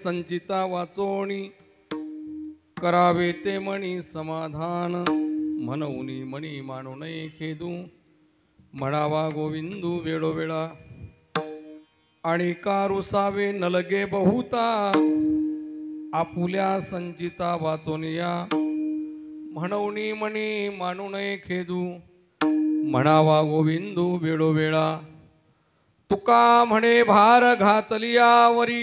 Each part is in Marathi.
संचिता वाचोणी करावे ते मणी समाधान म्हणूनी मणी मानू नये खेदू म्हणावा गोविंदू वेळोवेळा आणि कारुसावे नलगे बहुता आपुल्या संचिता वाचोनिया म्हणूनी मणी मानू नये खेदू म्हणावा गोविंदू वेळोवेळा तुका म्हणे भार घातलियावरी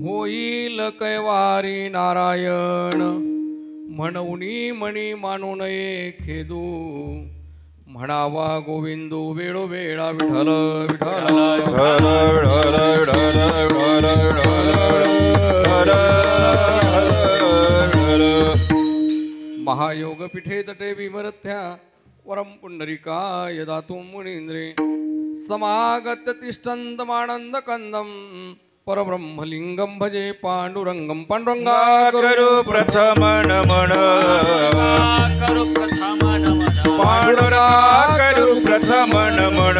होईल कैवारी नारायण म्हणूनी मणी मानू नये खेदू म्हणावा गोविंदू वेळोवेळा विठ्ठल विठ्ठल महायोग पीठे तटे विमरथ्या वरम पुंडरिकाय दातुं मुनींद्रे समागत्य तिष्ठन्तमानन्द कंदम परब्रह्मलिंगम भजे पांडुरंगम पांडुरंगा करू प्रथम नमन पांडुरा करू प्रथम नमन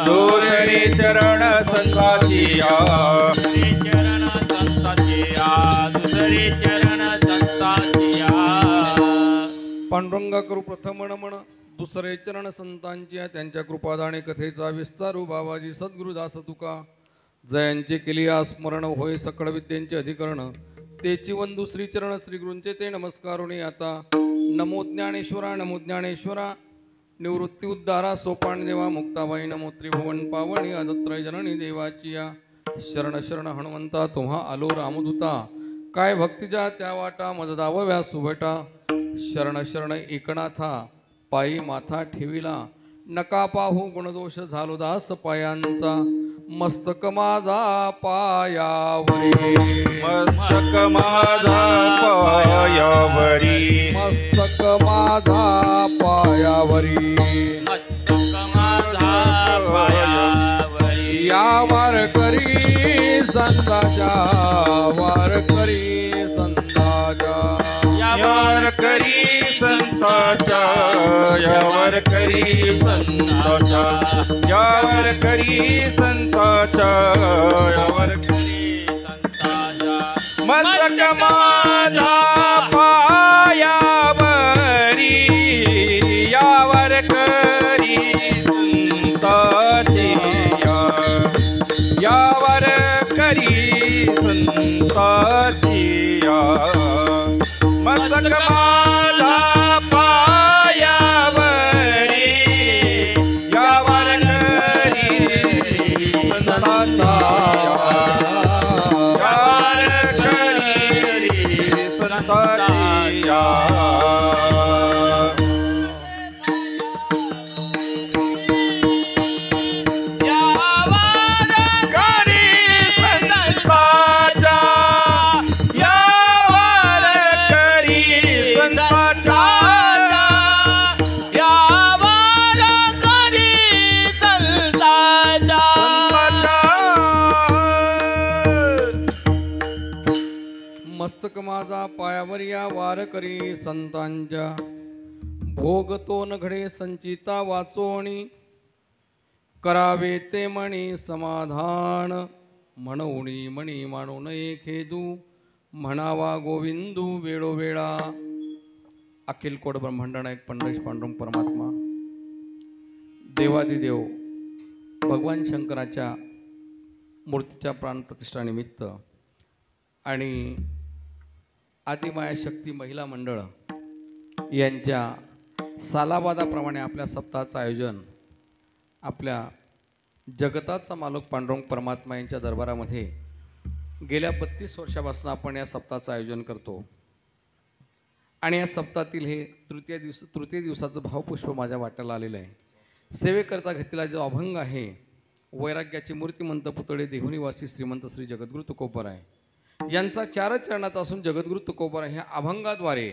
दोषरी चरण संताचिया पांडुरंगा करू प्रथम नमन दुसरे चरण संतांची त्यांच्या कृपादाने कथेचा विस्तारू बाबाजी सद्गुरुदास तुका जयांचे केलिया स्मरण होय सकळ विद्यांचे अधिकरण तेची वंदू श्रीचरण श्रीगुरूंचे ते नमस्कारुणी आता नमो ज्ञानेश्वरा निवृत्ती उद्धारा सोपान देवा मुक्ताबाई नमो त्रिभुवन पावणी आदत्रय जननी देवाची या शरण शरण हनुमंता तुम्हा आलो रामदूता काय भक्तीच्या त्या वाटा मजदावव्या सुभटा शरण शरण एकनाथा पायी माथा ठेविला नका पाहू गुणदोष झालो दास पायांचा मस्तक माझा पायावरी मस्तक माझा पायावरी मस्तक माझा पायावरी या वारकरी संताच्या वारकरी संताच्या वारकरी संताच्या वारकरी संताच्या वारकरी संताच्या वारकरी संताच्या मस्तक माझा पायावरी या वारकरी संताचे या वारकरी संताची मस्तक माझा मस्तक माझा पायावर या वार करी संतांच्या भोग तो न घडे संचिता वाचोणी करावे ते मणी समाधान म्हणूनी मणी मानू नये खेदू म्हणावा गोविंदू वेळोवेळा. अखिल कोट ब्रह्मांड नायक पंढरीश पांडुरंग परमात्मा देवादिदेव भगवान शंकराच्या मूर्तीच्या प्राणप्रतिष्ठानिमित्त आणि आदिमाया शक्ती महिला मंडळ यांच्या सालाबादाप्रमाणे आपल्या सप्ताहाचं आयोजन आपल्या जगताचा मालक पांडुरंग परमात्मा यांच्या दरबारामध्ये गेल्या 32 वर्षापासून आपण या सप्ताहाचं आयोजन करतो. आणि या सप्ताहातील हे तृतीय दिवसाचं भावपुष्प माझ्या वाट्याला आलेलं आहे. सेवेकरता घेतलेला जो अभंग आहे वैराग्याची मूर्तिमंत पुतळे देहुनिवासी श्रीमंत श्री जगद्गुरु तुकोबराय यांचा 4 चरणाचा असून जगद्गुरु तुकोबराय ह्या अभंगाद्वारे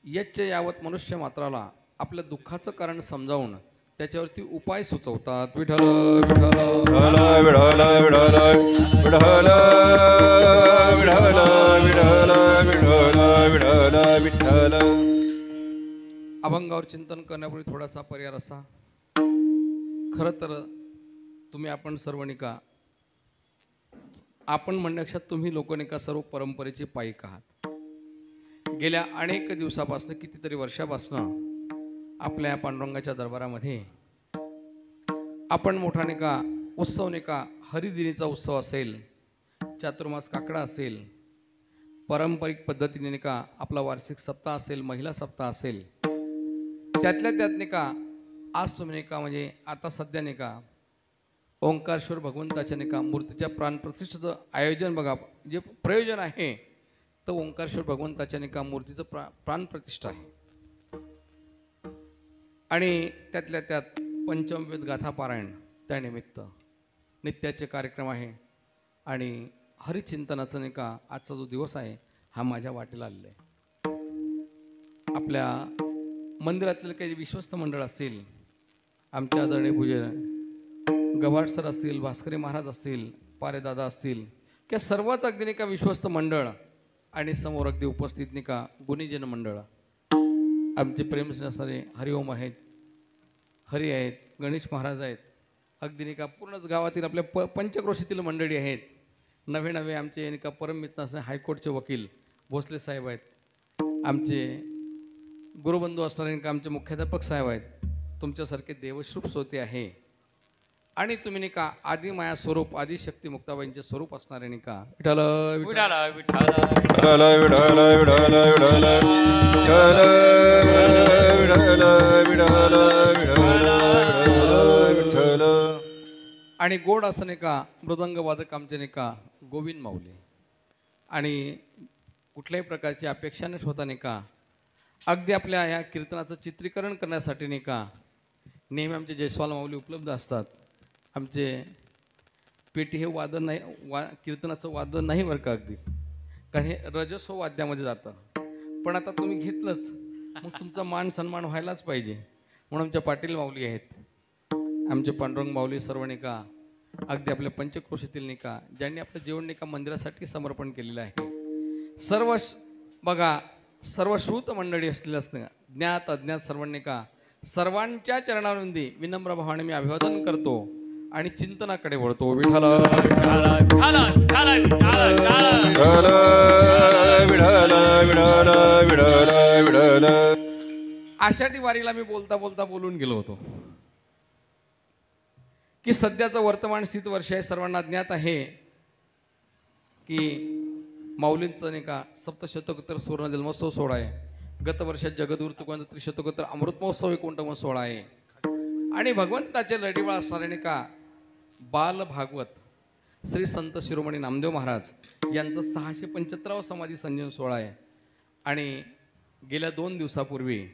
यच्च यावत मनुष्य मात्राला आपल्या दुःखाचं कारण समजावून त्याच्यावरती उपाय सुचवतात. विठ्ठल विठ्ठल विठ्ठल विठ्ठल विठ्ठल विठ्ठल विठ्ठल विठ्ठल विठ्ठल. अभंगावर चिंतन करण्यापूर्वी थोडासा पर्याय असा. खरं तर आपण सर्व निका आपण म्हणण्यापेक्षा तुम्ही लोक निका सर्व परंपरेचे पायीक आहात. गेल्या अनेक दिवसापासून कितीतरी वर्षापासून आपल्या पांडुरंगाच्या दरबारामध्ये आपण मोठा निका उत्सव निका हरिदिनीचा उत्सव असेल, चातुर्मास काकडा असेल, पारंपरिक पद्धतीने निका आपला वार्षिक सप्ताह असेल, महिला सप्ताह असेल, त्यातल्या त्यात निका आज तुम्ही निका म्हणजे आता सध्या निका ओंकारेश्वर भगवंताच्या निका मूर्तीच्या प्राणप्रतिष्ठेचं आयोजन बघा. जे प्रयोजन आहे तर ओंकारेश्वर भगवंताच्या निका मूर्तीचं प्राणप्रतिष्ठा आहे. आणि त्यातल्या त्यात पंचमवेद गाथा पारायण त्यानिमित्त नित्याचे कार्यक्रम आहे. आणि हरिचिंतनाचं निका आजचा जो दिवस आहे हा माझ्या वाटेला आलेला आहे. आपल्या मंदिरातील काही विश्वस्त मंडळ असतील, आमच्या आदरणीय पूज्य गव्हाड सर असतील, भास्करी महाराज असतील, पारेदादा असतील, किंवा सर्वच अगदी नाही का विश्वस्त मंडळ आणि समोर अगदी उपस्थित नाही का गुणीजन मंडळ, आमचे प्रेम असणारे हरिओम आहेत, हरी आहेत, गणेश महाराज आहेत, अगदी नाही का पूर्णच गावातील आपल्या पंचक्रोशीतील मंडळी आहेत. नवे आमचे नाही का परममित्र असणारे हायकोर्टचे वकील भोसले साहेब आहेत, आमचे गुरुबंधू असणारे नाही का आमचे मुख्याध्यापक साहेब आहेत, तुमच्यासारखे देवश्रूप सोते आहे. आणि तुम्ही नाही का आदि माया स्वरूप आदिशक्ती मुक्ताबाईंचे स्वरूप असणारे नाही का विठ्ठल विठ्ठल विठ्ठल विठ्ठल विठ्ठल विठ्ठल विठ्ठल विठ्ठल. आणि गोड असं नाही का मृदंग वादक आमचे नाही का गोविंद माऊली. आणि कुठल्याही प्रकारची अपेक्षा न ठेवता नाही का अगदी आपल्या ह्या कीर्तनाचं चित्रीकरण करण्यासाठी नाही का नेहमी आमचे जयस्वाल माऊली उपलब्ध असतात. आमचे पेटी हे वादन नाही कीर्तनाचं वादन नाही बरं का अगदी, कारण हे रजस्व वाद्यामध्ये जातं. पण आता तुम्ही घेतलंच मग तुमचा मान सन्मान व्हायलाच पाहिजे म्हणून आमच्या पाटील माऊली आहेत, आमचे पांडुरंग माऊली सर्व नाही का अगदी आपल्या पंचक्रोशीतील नाही का ज्यांनी आपलं जीवन नाही का मंदिरासाठी समर्पण केलेलं आहे. सर्व बघा सर्व श्रुत मंडळी असलेलं असतं, ज्ञात अज्ञात सर्वांनी का सर्वांच्या चरणावरुंदी विनम्र भावाने मी अभिवादन करतो आणि चिंतनाकडे वळतो. विठ्ठल आषाढी वारीला मी बोलता बोलता बोलून गेलो होतो की सध्याचं वर्तमान स्थित वर्ष आहे, सर्वांना ज्ञात आहे की माऊलींचं नाही का सप्तशतकोत्तर सुवर्ण जन्मोत्सव सोहळा आहे. गत वर्षात जगद्गुरु तुकोबांचा त्रिशतकोत्तर अमृत महोत्सव 49वा सोहळा आहे. आणि भगवंताचे लढीवाळ असणारे नाही का बाल भागवत श्री संत शिरोमणी नामदेव महाराज यांचं 675वा समाधी संजीवन सोहळा आहे. आणि गेल्या 2 दिवसापूर्वी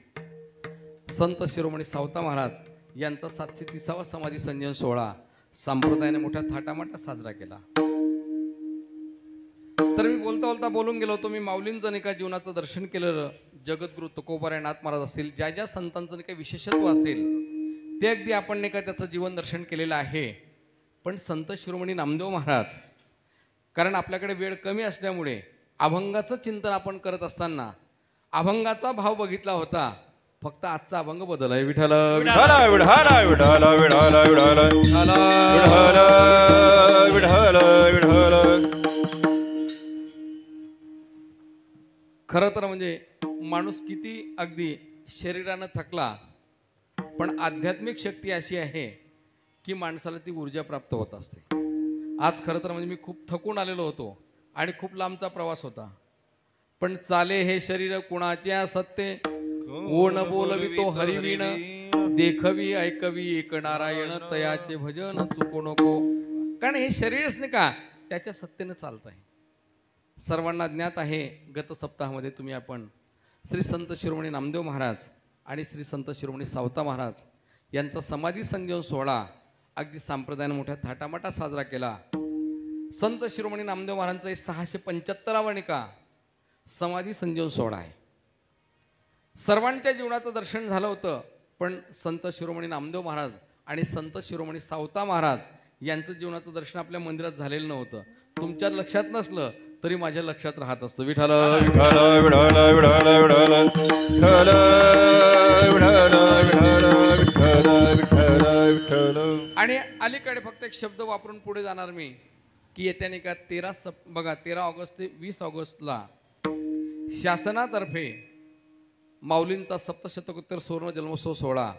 संत शिरोमणी सावता महाराज यांचा 730वा समाधी संजीवन सोहळा संप्रदायाने मोठ्या थाटामाटात साजरा केला. तर मी बोलता बोलता बोलून गेलो होतो. मी माऊलींचं नाही का जीवनाचं दर्शन केलेलं जगद्गुरु तुकोबराय नाथ महाराज असतील, ज्या ज्या संतांचं नाही का विशेषत्व असेल ते अगदी आपण नाही का त्याचं जीवन दर्शन केलेलं आहे. पण संत शिरोमणी नामदेव महाराज, कारण आपल्याकडे वेळ कमी असल्यामुळे अभंगाचं चिंतन आपण करत असताना अभंगाचा भाव बघितला होता, फक्त आजचा अभंग बदललाय. विठ्ठल विठाला विठाला विठाला विठाला विठाला विठाला विठाला विठाला. खरं तर म्हणजे माणूस किती अगदी शरीरानं थकला, पण आध्यात्मिक शक्ती अशी आहे की माणसाला ती ऊर्जा प्राप्त होत असते. आज खरं तर म्हणजे मी खूप थकून आलेलो होतो आणि खूप लांबचा प्रवास होता, पण चाले हे शरीर कुणाच्या सत्ते, कोण बोलवितो हरिविण, देखवी ऐकवी एक नारायण, तयाचे भजन चुको नको. कारण हे शरीरच नाही का त्याच्या सत्तेनं चालत आहे. सर्वांना ज्ञात आहे, गत सप्ताहामध्ये तुम्ही आपण श्री संत शिरोमणी नामदेव महाराज आणि श्री संत शिरोमणी सावता महाराज यांचा समाधी संजीवन सोहळा अगदी संप्रदायाने मोठ्या थाटामाटात साजरा केला. संत शिरोमणी नामदेव महाराजांचा 675वा निका समाधी संजीवन सोहळा आहे. सर्वांच्या जीवनाचं दर्शन झालं होतं, पण संत शिरोमणी नामदेव महाराज आणि संत शिरोमणी सावता महाराज यांचं जीवनाचं दर्शन आपल्या मंदिरात झालेलं नव्हतं. तुमच्या लक्षात नसलं तरी माझ्या लक्षात राहत असतं. विठ्ठल विठाला विठाला विठाला विठाला विठाला विठाला विठाला विठाला विठाला. आणि अलीकडे फक्त एक शब्द वापरून पुढे जाणार मी की येत्या नाही का 13 ऑगस्ट ते 20 ऑगस्टला शासनातर्फे माऊलींचा सप्तशतकोत्तर सुवर्ण जन्मोत्सव सोहळा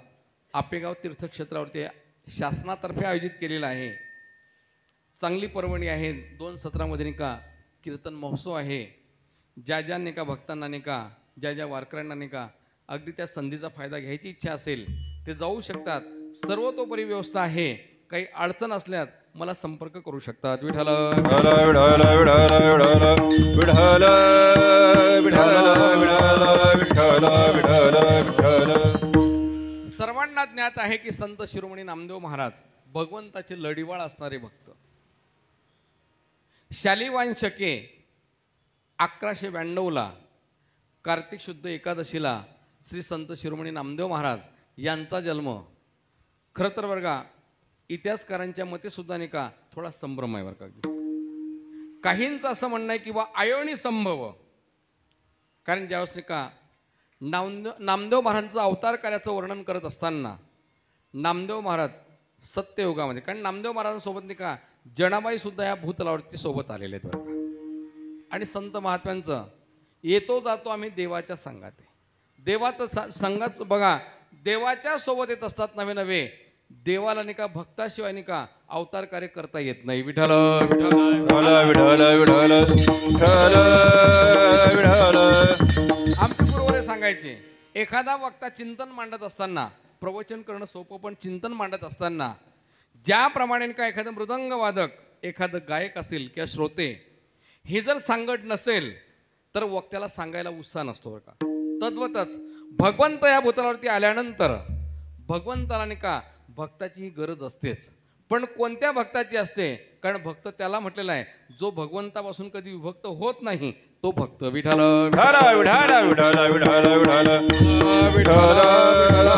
आपेगाव तीर्थक्षेत्रावरती शासनातर्फे आयोजित केलेला आहे. चांगली पर्वणी आहे. 2 सत्रामध्ये नाही का कीर्तन महोत्सव आहे. ज्या ज्या नाही का भक्तांना नाही का, ज्या ज्या वारकऱ्यांना नाही का अगदी त्या संधीचा फायदा घ्यायची इच्छा असेल ते जाऊ शकतात. सर्वतोपरी व्यवस्था आहे. काही अडचण असल्यास मला संपर्क करू शकतात. विठ्ठल विठाला विठाला विठाला विठाला विठाला विठाला विठाला विठाला विठाला. सर्वांना ज्ञात आहे की संत शिरोमणी नामदेव महाराज भगवंताचे लढीवाळ असणारे भक्त. शालिवान शके 1192ला कार्तिक शुद्ध एकादशीला श्री संत शिरोमणी नामदेव महाराज यांचा जन्म. खरं तर वर्गा इतिहासकारांच्या मते सुद्धा नाही का थोडा संभ्रम आहे बरं का. काहींचं असं म्हणणं आहे की बा आयोनी संभव. कारण ज्यावेळेस नाही का नामदेव महाराजांचं अवतार कार्याचं वर्णन करत असताना नामदेव महाराज सत्ययुगामध्ये, कारण नामदेव महाराजांसोबत नाही का जनाबाई सुद्धा या भूतलावरती सोबत आलेले आहेत बरं का. आणि संत महात्म्यांचं येतो जातो आम्ही देवाच्या संघात आहे. देवाचं संघात बघा, देवाच्या सोबत येत असतात नवे नवे. देवाला नाही का भक्ताशिवाय नाही का अवतार कार्य करता येत नाही. विठ्ठल विठाला विठाला विठाला विठाला. आमचे गुरुवारे सांगायचे, एखादा वक्ता चिंतन मांडत असताना प्रवचन करणं सोपं, पण चिंतन मांडत असताना ज्याप्रमाणे का एखादं मृदंग वादक, एखादं गायक असेल किंवा श्रोते हे जर सांगत नसेल तर वक्त्याला सांगायला उत्साह नसतो बरं का. तद्वतच भगवंत या भूतलावरती आल्यानंतर भगवंताला नाही का भक्ताची ही गरज असतेच. पण कोणत्या भक्ताची असते? कारण भक्त त्याला म्हटलेला आहे जो भगवंतापासून कधी विभक्त होत नाही तो भक्त. विठ्ठल विठाला विठाला विठाला विठाला विठाला विठाला विठाला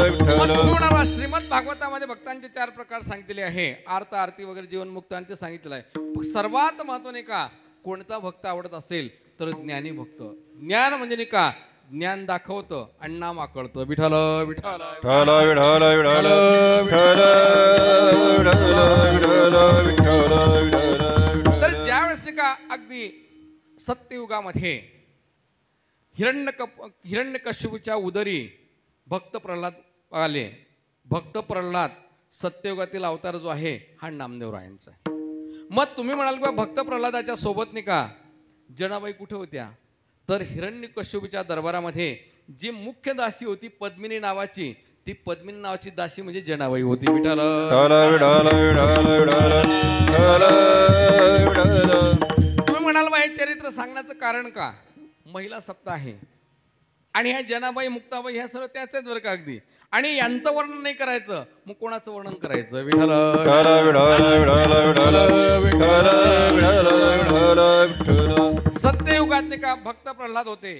विठाला. श्रीमद भागवतामध्ये भक्तांचे 4 प्रकार सांगितले आहे. आर्त, आरती वगैरे जीवनमुक्त आणि ते सांगितलेलं आहे. सर्वात महत्त्वाने का कोणता भक्त आवडत असेल तर ज्ञानी भक्त. ज्ञान म्हणजे नाही का ज्ञान दाखवतं आणि नाम आकळतं. विठ्ठल विठ्ठल विठाला विठाला विठाला विठाला विठाला विठाला विठाला. तर ज्यावेळेस का अगदी सत्ययुगामध्ये हिरण्यकश्यपूच्या उदरी भक्त प्रल्हाद आले. भक्त प्रल्हाद सत्ययुगातील अवतार जो आहे हा नामदेवरायांचा आहे. मग तुम्ही म्हणाल की भक्त प्रल्हादाच्या सोबत नाही का जनाबाई कुठे होत्या? तर हिरण्यकश्यपूच्या दरबारामध्ये जी मुख्य दासी होती पद्मिनी नावाची, ती पद्मिनी नावाची दासी म्हणजे जनाबाई होती. विठ्ठल विठाला विठाला विठाला विठाला विठाला. तुम्ही म्हणाल बा हे चरित्र सांगण्याचं कारण का? महिला सप्ताह आहे आणि ह्या जनाबाई, मुक्ताबाई ह्या सर्व त्याच आहेत बरं का अगदी. आणि यांचं वर्णन नाही करायचं मग कोणाचं वर्णन करायचं? विठ्ठल विठाला विठाला विठाला विठाला विठाला विठाला विठाला. सत्ययुगात नाही का भक्त प्रल्हाद होते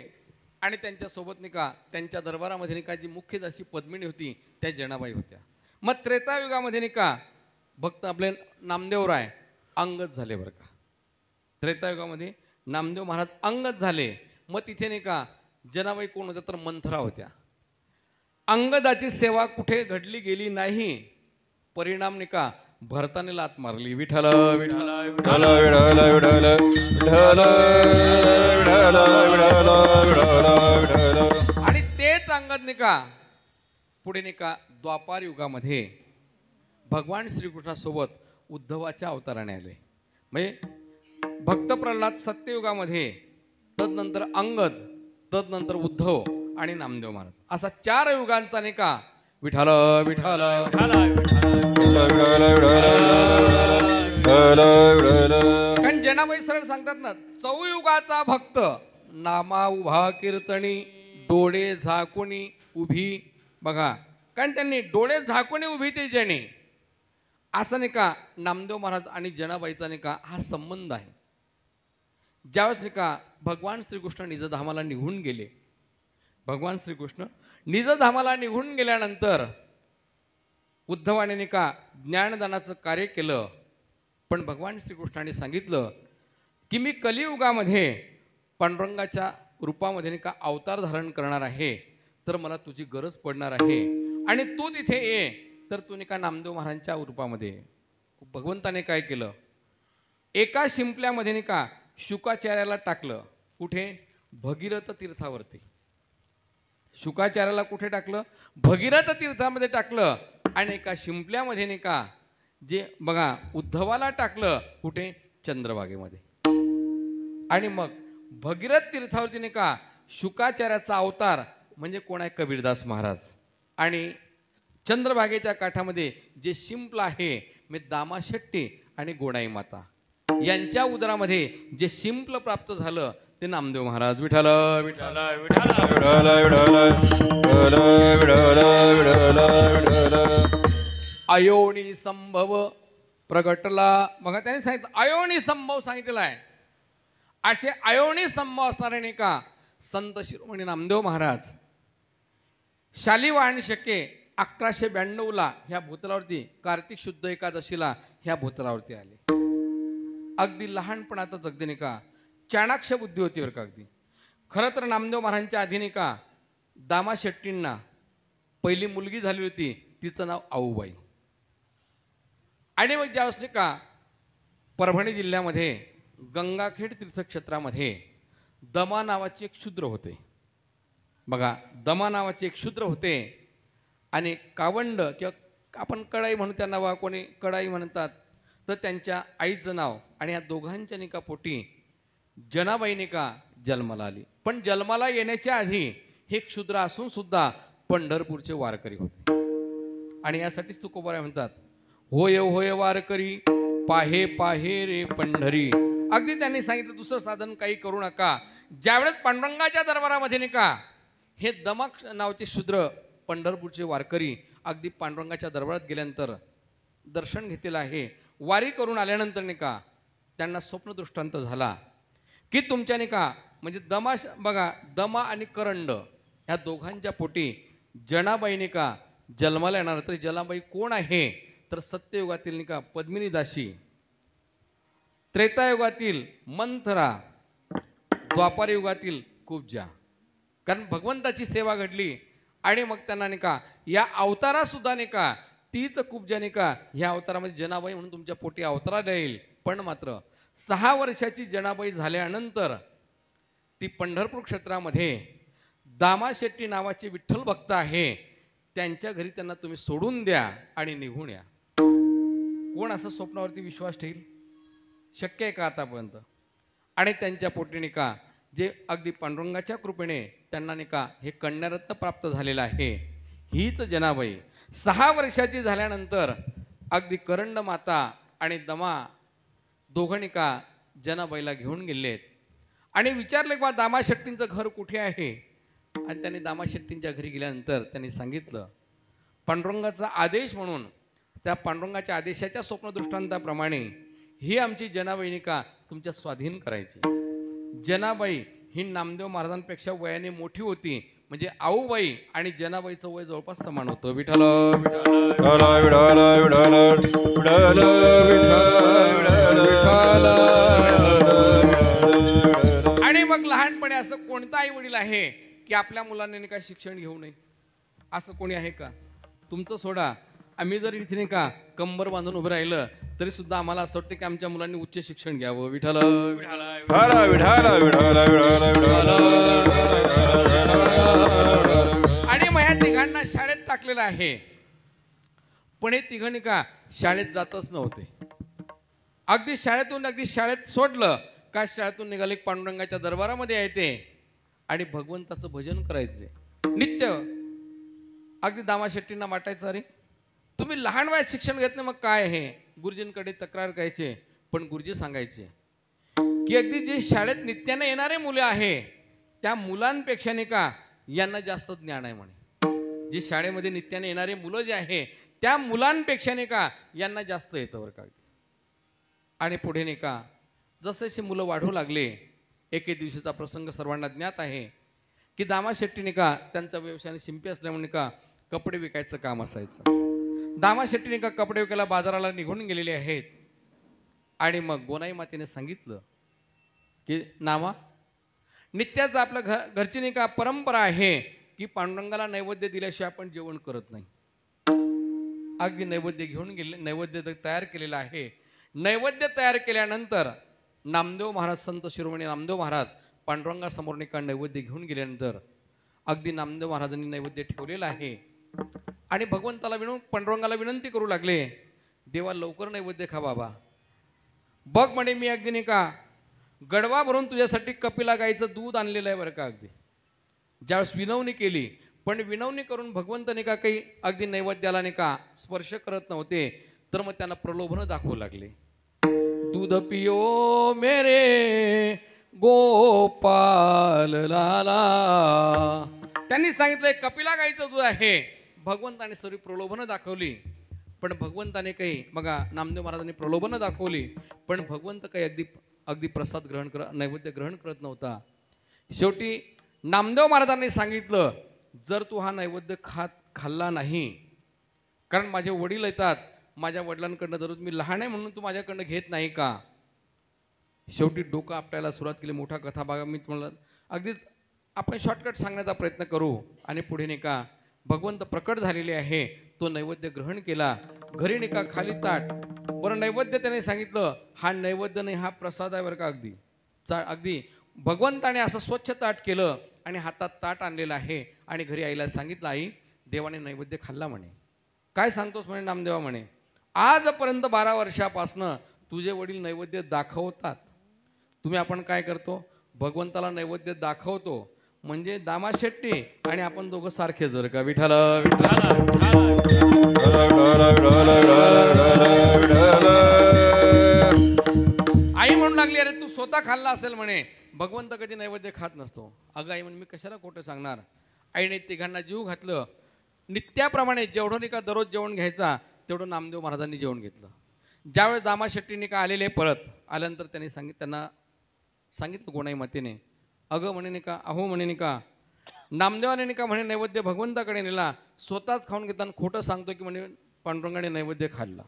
आणि त्यांच्या सोबत नाही का त्यांच्या दरबारामध्ये नाही का जी मुख्य दासी पद्मिनी होती त्या जनाबाई होत्या. मग त्रेतायुगामध्ये नाही का भक्त आपले नामदेवराय अंगद झाले बरं का. त्रेतायुगामध्ये नामदेव महाराज अंगद झाले. मग तिथे नाही का जनाबाई कोण होत्या तर मंथरा होत्या. अंगदाची सेवा कुठे घडली गेली नाही. परिणाम नाही का भरताने लात मारली. विठ्ठल विठ्ठल विठ्ठल विठ्ठल विठ्ठल विठ्ठल विठ्ठल विठ्ठल विठ्ठल. आणि तेच अंगद नाही का पुढे नाही का द्वापार युगामध्ये भगवान श्रीकृष्णासोबत उद्धवाच्या अवताराने आले. म्हणजे भक्त प्रल्हाद सत्ययुगामध्ये, तदनंतर अंगद, तदनंतर उद्धव आणि नामदेव महाराज असा 4 युगांचा नाही का विठ्ठल विठ्ठल. कारण जनाबाई सरळ सांगतात ना, चौयुगाचा भक्त नामा उभा कीर्तनी डोळे झाकुनी उभी. बघा कारण त्यांनी डोळे झाकुनी उभी ते जणी. असं नाही का नामदेव महाराज आणि जनाबाईचा नाही का हा संबंध आहे. ज्यावेळेस नाही का भगवान श्रीकृष्ण निजधामाला निघून गेले. भगवान श्रीकृष्ण निजधामाला निघून गेल्यानंतर उद्धवाने नाही का ज्ञानदानाचं कार्य केलं. पण भगवान श्रीकृष्णाने सांगितलं की मी कलियुगामध्ये पांडुरंगाच्या रूपामध्ये नाही का अवतार धारण करणार आहे, तर मला तुझी गरज पडणार आहे आणि तू तिथे ये. तर तू नाही का नामदेव महाराजांच्या रूपामध्ये. भगवंताने काय केलं, एका शिंपल्यामध्ये नाही का शुकाचार्याला टाकलं. कुठे? भगीरथ तीर्थावरती. शुकाचार्याला कुठे टाकलं? भगीरथ तीर्थामध्ये टाकलं. आणि एका शिंपल्यामध्ये नाही का जे बघा उद्धवाला टाकलं. कुठे? चंद्रभागेमध्ये. आणि मग भगीरथ तीर्थावरती नाही का शुकाचार्याचा अवतार म्हणजे कोण आहे? कबीरदास महाराज. आणि चंद्रभागेच्या काठामध्ये जे शिंपल आहे मी दामाशेट्टी आणि गोडाई माता यांच्या उदरामध्ये जे शिंपल प्राप्त झालं ते नामदेव महाराज. विठ्ठल विठ्ठल अयोनी संभव प्रगटला. बघा त्याने सांगितलं अयोनी संभव सांगितलेला आहे. असे अयोनी संभव असणारे नाही का संत शिरोमणी नामदेव महाराज शालिवाहन शके 1192ला ह्या भूतलावरती कार्तिक शुद्ध एकादशीला ह्या भूतलावरती आले. अगदी लहानपणातच अगदी नाही का चाणाक्ष बुद्धी होती बरं का. अगदी खरं तर नामदेव महाराजांच्या आधी नाही का दामा शेट्टींना पहिली मुलगी झाली होती, तिचं नाव आऊबाई. आणि मग ज्यावेळेस नाही का परभणी जिल्ह्यामध्ये गंगाखेड तीर्थक्षेत्रामध्ये दमा नावाचे एक शूद्र होते. बघा दमा नावाचे एक शूद्र होते आणि कावंड किंवा आपण कडाई म्हणू त्यांना, वा कोणी कडाई म्हणतात, तर त्यांच्या आईचं नाव आणि या दोघांच्या निका पोटी जनाबाई निका जन्माला आली. पण जन्माला येण्याच्या आधी हे क्षुद्र असून सुद्धा पंढरपूरचे वारकरी होते. आणि यासाठीच तुकोबाराय म्हणतात होय होय वारकरी पाहे पाहे रे पंढरी. अगदी त्यांनी सांगितलं दुसरं साधन काही करू नका. ज्यावेळेस पांडुरंगाच्या दरबारामध्ये नाही का हे दमक नावाचे शूद्र पंढरपूरचे वारकरी अगदी पांडुरंगाच्या दरबारात गेल्यानंतर दर्शन घेतलेलं आहे. वारी करून आल्यानंतर नाही का त्यांना स्वप्न दृष्टांत झाला की तुमच्या नाही का म्हणजे दमा बघा दमा आणि करंड ह्या दोघांच्या पोटी जनाबाई नाही का जन्माला येणार. तर जनाबाई कोण आहे तर सत्ययुगातील नाही का पद्मिनी दासी, त्रेतायुगातील मंथरा, द्वापार युगातील कुब्जा. कारण भगवंताची सेवा घडली आणि मग त्यांना नाही का या अवतारा सुद्धा नाही का तीच कुब्जा नाही का ह्या अवतारामध्ये जनाबाई म्हणून तुमच्या पोटी अवतारा येईल. पण मात्र 6 वर्षाची जनाबाई झाल्यानंतर ती पंढरपूर क्षेत्रामध्ये दामा शेट्टी नावाचे विठ्ठल भक्त आहे त्यांच्या घरी त्यांना तुम्ही सोडून द्या आणि निघून या. कोण असं स्वप्नावरती विश्वास ठेईल? शक्य आहे का आतापर्यंत? आणि त्यांच्या पोटी नाही का जे अगदी पांडुरंगाच्या कृपेने त्यांना नाही का हे कन्यारत्न प्राप्त झालेलं आहे. हीच जनाबाई 6 वर्षाची झाल्यानंतर अगदी करंड माता आणि दमा दोघं नाही का जनाबाईला घेऊन गेलेत आणि विचारले बा दामा शेट्टींचं घर कुठे आहे. आणि त्यांनी दामा शेट्टींच्या घरी गेल्यानंतर त्यांनी सांगितलं पांडुरंगाचा आदेश म्हणून त्या पांडुरंगाच्या आदेशाच्या स्वप्नदृष्टांताप्रमाणे ही आमची जनाबाई नाही का तुमच्या स्वाधीन करायची. जनाबाई ही नामदेव महाराजांपेक्षा वयाने मोठी होती. म्हणजे आऊबाई आणि जनाबाईचं वय जवळपास समान होतं. विठ्ठल विठ्ठल विठ्ठल विठ्ठल विठ्ठल विठ्ठल मग लहानपणी असं कोणता आई वडील आहे की आपल्या मुलांनी नाही का शिक्षण घेऊ नये? असं कोणी आहे का? तुमचं सोडा, आम्ही जर इथे नाही का कंबर बांधून उभं राहिलं तरी सुद्धा आम्हाला असं वाटतं की आमच्या मुलांनी उच्च शिक्षण घ्यावं. विठ्ठल विठाला विठाला विठाला विठाला आणि मग ह्या तिघांना शाळेत टाकलेलं आहे. पण हे तिघं नाही का शाळेत जातच नव्हते. अगदी शाळेत सोडलं का शाळेतून निघाले पांडुरंगाच्या दरबारामध्ये यायचे आणि भगवंताचं भजन करायचे नित्य. अगदी दामा शेट्टींना वाटायचं, अरे तुम्ही लहान वयात शिक्षण घेत नाही, मग काय आहे? गुरुजींकडे तक्रार करायचे. पण गुरुजी सांगायचे की अगदी जे शाळेत नित्याने येणारे मुलं आहे त्या मुलांपेक्षा नाही का यांना जास्त ज्ञान आहे म्हणे. जे शाळेमध्ये नित्याने येणारे मुलं जे आहे त्या मुलांपेक्षा नाही का यांना जास्त येतं बरं का. आणि पुढे नाही का जसे मुलं वाढू लागले, एके दिवशीचा प्रसंग सर्वांना ज्ञात आहे की दामा शेट्टी नाही का त्यांचा व्यवसायाने शिंपी असल्यामुळे का कपडे विकायचं काम असायचं. दामा शेट्टी नाही का कपडे विकायला बाजाराला निघून गेलेले आहेत. आणि मग गोनाई मातेने सांगितलं की नामा, नित्याचं आपलं घरची नाही का परंपरा आहे की पांडुरंगाला नैवेद्य दिल्याशिवाय आपण जेवण करत नाही. अगदी नैवेद्य घेऊन गेले, नैवेद्य तयार केलेला आहे. नैवेद्य तयार केल्यानंतर नामदेव महाराज, संत शिरोमणी नामदेव महाराज पांडुरंगासमोर नाही का नैवेद्य घेऊन गेल्यानंतर अगदी नामदेव महाराजांनी नैवेद्य ठेवलेला आहे. आणि भगवंताला पांडुरंगाला विनंती करू लागले, देवा लवकर नैवेद्य खा बाबा. बघ म्हणे मी अगदी नाही का गडवा भरून तुझ्यासाठी कपिला गाईचं दूध आणलेलं आहे बरं का. अगदी ज्यावेळेस विनवणी केली, पण विनवणी करून भगवंत नाही का काही अगदी नैवेद्याला नाही का स्पर्श करत नव्हते, तर मग त्यांना प्रलोभन दाखवू लागले. दूध पियो मेरे गोपाल लाला. त्यांनी सांगितलं कपिला गाईचं दूध आहे. भगवंताने सर्व प्रलोभनं दाखवली, पण भगवंताने काही बघा नामदेव महाराजांनी प्रलोभनं दाखवली, पण भगवंत काही अगदी प्रसाद नैवेद्य ग्रहण करत नव्हता. शेवटी नामदेव महाराजांनी सांगितलं, जर तू हा नैवेद्य खाल्ला नाही, कारण माझे वडील येतात, माझ्या वडिलांकडनं दररोज मी लहान आहे म्हणून तू माझ्याकडनं घेत नाही का. शेवटी डोकं आपटायला सुरुवात केली. मोठा कथा बघा, मी तुम्हाला अगदीच आपण शॉर्टकट सांगण्याचा प्रयत्न करू. आणि पुढे नाही का भगवंत प्रकट झालेले आहे. तो नैवेद्य ग्रहण केला. घरी नाही का खाली ताट, बरं नैवेद्य त्याने सांगितलं हा नैवेद्य नाही हा प्रसाद आहे बरं का. अगदी भगवंताने असं स्वच्छ ताट केलं आणि हातात ताट आणलेलं आहे. आणि घरी आईला सांगितलं, आई देवाने नैवेद्य खाल्ला म्हणे. काय सांगतोस म्हणे नामदेवा म्हणे, आजपर्यंत 12 वर्षापासनं तुझे वडील नैवेद्य दाखवतात, तुम्ही आपण काय करतो भगवंताला नैवेद्य दाखवतो म्हणजे दामा शेट्टी आणि आपण दोघं सारखेच जर का. विठ्ठल आई म्हणू लागली, अरे तू स्वतः खाल्ला असेल म्हणे, भगवंत कधी नैवेद्य खात नसतो. अगं आई म्हणे मी कशाला खोटं सांगणार. आईने तिघांना जीव घातलं. नित्याप्रमाणे जेवढं नाही का दररोज जेवण घ्यायचा तेवढं नामदेव महाराजांनी जेवण घेतलं. ज्यावेळेस दामा शेट्टी नाही का आलेले परत आल्यानंतर त्यांना सांगितलं गोनाई मातेने, अगं म्हणे नाही का, अहो म्हणे नाही का नामदेवाने नाही का म्हणे नैवेद्य भगवंताकडे नेला, स्वतःच खाऊन घेताना खोटं सांगतो की म्हणे पांडुरंगाने नैवेद्य खाल्ला.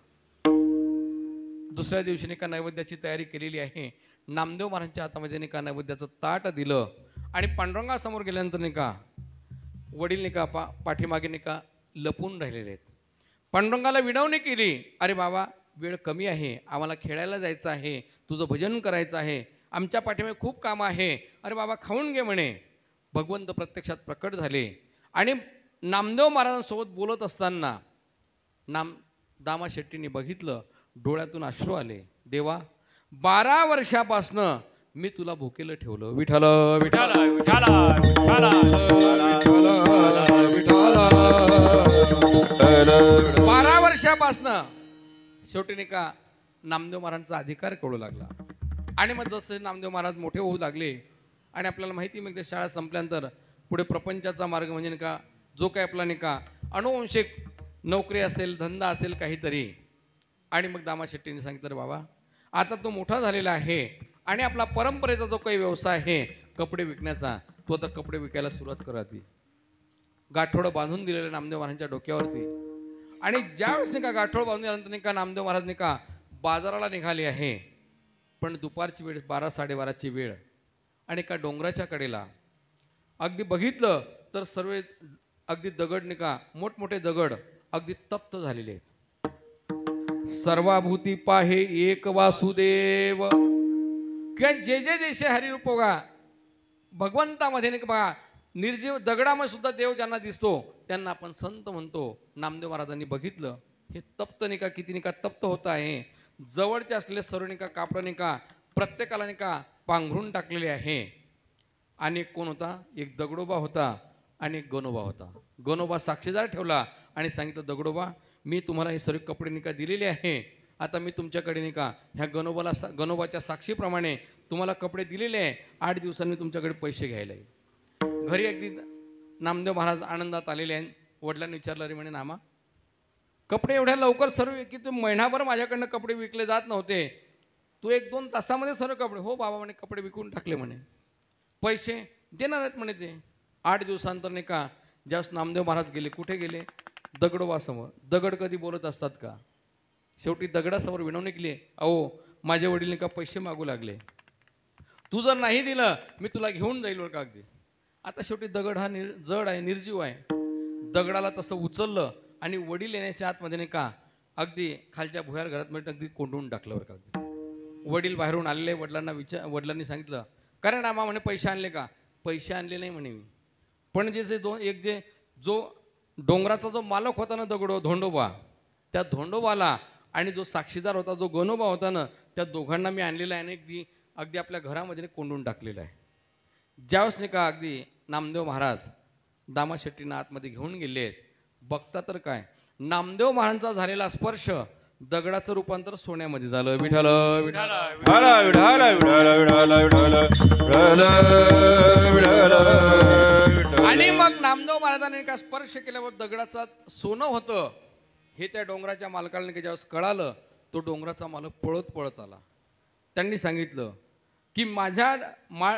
दुसऱ्या दिवशी नाही का नैवेद्याची तयारी केलेली आहे. नामदेव महाराजांच्या हातामध्ये नाही का नैवेद्याचं ताट दिलं आणि पांडुरंगासमोर गेल्यानंतर नाही का वडील नाही का पाठीमागे नाही का लपून राहिलेले आहेत. पांडुरंगाला विनवणी केली, अरे बाबा वेळ कमी आहे, आम्हाला खेळायला जायचं आहे, तुझं भजन करायचं आहे, आमच्या पाठीमागे खूप कामं आहे, अरे बाबा खाऊन घे म्हणे. भगवंत प्रत्यक्षात प्रकट झाले आणि नामदेव महाराजांसोबत बोलत असताना दामा शेट्टींनी बघितलं, डोळ्यातून अश्रू आले. देवा 12 वर्षापासनं मी तुला भुकेलं ठेवलं. विठ्ठल विठ्ठल विठाला विठाला 12 वर्षापासनं शेवटी नाही का नामदेव महाराजांचा अधिकार कळू लागला. आणि मग जसे नामदेव महाराज मोठे होऊ लागले आणि आपल्याला माहिती मग शाळा संपल्यानंतर पुढे प्रपंचाचा मार्ग म्हणजे नाही का जो काही आपला नाही का अनुवंशिक नोकरी असेल, धंदा असेल काहीतरी. आणि मग दामा शेट्टींनी सांगितलं, रे बाबा आता तो मोठा झालेला आहे आणि आपला परंपरेचा जो काही व्यवसाय आहे कपडे विकण्याचा, तो आता कपडे विकायला सुरुवात करावी. गाठोडं बांधून दिलेलं नामदेव महाराजांच्या डोक्यावरती. आणि ज्यावेळेस नाही का गाठोडं बांधून दिल्यानंतर नाही का नामदेव महाराज नाही का बाजाराला निघाले आहे. पण दुपारची वेळ 12-12:30ची वेळ. आणि एका डोंगराच्या कडेला अगदी बघितलं तर सर्व अगदी दगड नाही का, मोठमोठे दगड अगदी तप्त झालेले आहेत. सर्वाभूती पाहे एक वासुदेव, किंवा जे जे देशे हरिरूप बघा, भगवंतामध्ये नाही का बघा, निर्जीव दगडामध्ये सुद्धा देव ज्यांना दिसतो त्यांना आपण संत म्हणतो. नामदेव महाराजांनी बघितलं हे तप्त नाही का, किती नाही का तप्त होत आहे. जवळचे असलेले सर्व नाही का कापड नाही का प्रत्येकाला नाही का पांघरून टाकलेले आहे. आणि एक कोण होता, एक दगडोबा होता आणि एक गणोबा होता. गणोबा साक्षीदार ठेवला आणि सांगितलं, दगडोबा मी तुम्हाला हे सर्व कपडे नाही का दिलेले आहे, आता मी तुमच्याकडे नाही का ह्या गणोबाच्या साक्षीप्रमाणे तुम्हाला कपडे दिलेले आहे, 8 दिवसांनी तुमच्याकडे पैसे घ्यायला येईल. घरी अगदी नामदेव महाराज आनंदात आलेले आहेत. वडिलांनी विचारलं, अरे म्हणे नामा, कपडे एवढ्या लवकर सर्व की तू महिनाभर माझ्याकडनं कपडे विकले जात नव्हते, तू 1-2 तासामध्ये सर्व कपडे. हो बाबा म्हणे, कपडे विकून टाकले म्हणे, पैसे देणार आहेत म्हणे ते. 8 दिवसांतर नाही का ज्यावेळेस नामदेव महाराज गेले, कुठे गेले, दगडोबासमोर. दगड कधी बोलत असतात का? शेवटी दगडासमोर विनवणी केली, अहो माझे वडील नाही का पैसे मागू लागले, तू जर नाही दिलं मी तुला घेऊन जाईल बरं का. अगदी आता शेवटी दगड हा जड आहे, निर्जीव आहे. दगडाला तसं उचललं आणि वडील येण्याच्या आतमध्ये नाही का अगदी खालच्या भुयार घरात मध्ये अगदी कोंडून टाकलं बरं का. अगदी वडील बाहेरून आलेले, वडिलांनी सांगितलं, कारण नामा म्हणे पैसे आणले का? पैसे आणले नाही म्हणे मी, पण जो डोंगराचा जो मालक होता ना धोंडोबा, त्या धोंडोबाला आणि जो साक्षीदार होता जो गणोबा होता ना, त्या दोघांना मी आणलेला आहे आणि अगदी आपल्या घरामध्ये कोंडून टाकलेला आहे. ज्यावेळेस नाही का अगदी नामदेव महाराज दामा शेट्टींना आतमध्ये घेऊन गेले, बघता तर काय, नामदेव महाराजांचा झालेला स्पर्श दगडाचं रूपांतर सोन्यामध्ये झालं. विठ्ठल विठ्ठल विठ्ठल विठ्ठल विठ्ठल विठ्ठल. आणि मग नामदेव महाराजांनी का स्पर्श केल्यावर दगडाचा सोनं होतं हे त्या डोंगराच्या मालकाला ज्यावेळेस कळालं, तो डोंगराचा मालक पळत पळत आला. त्यांनी सांगितलं की माझ्या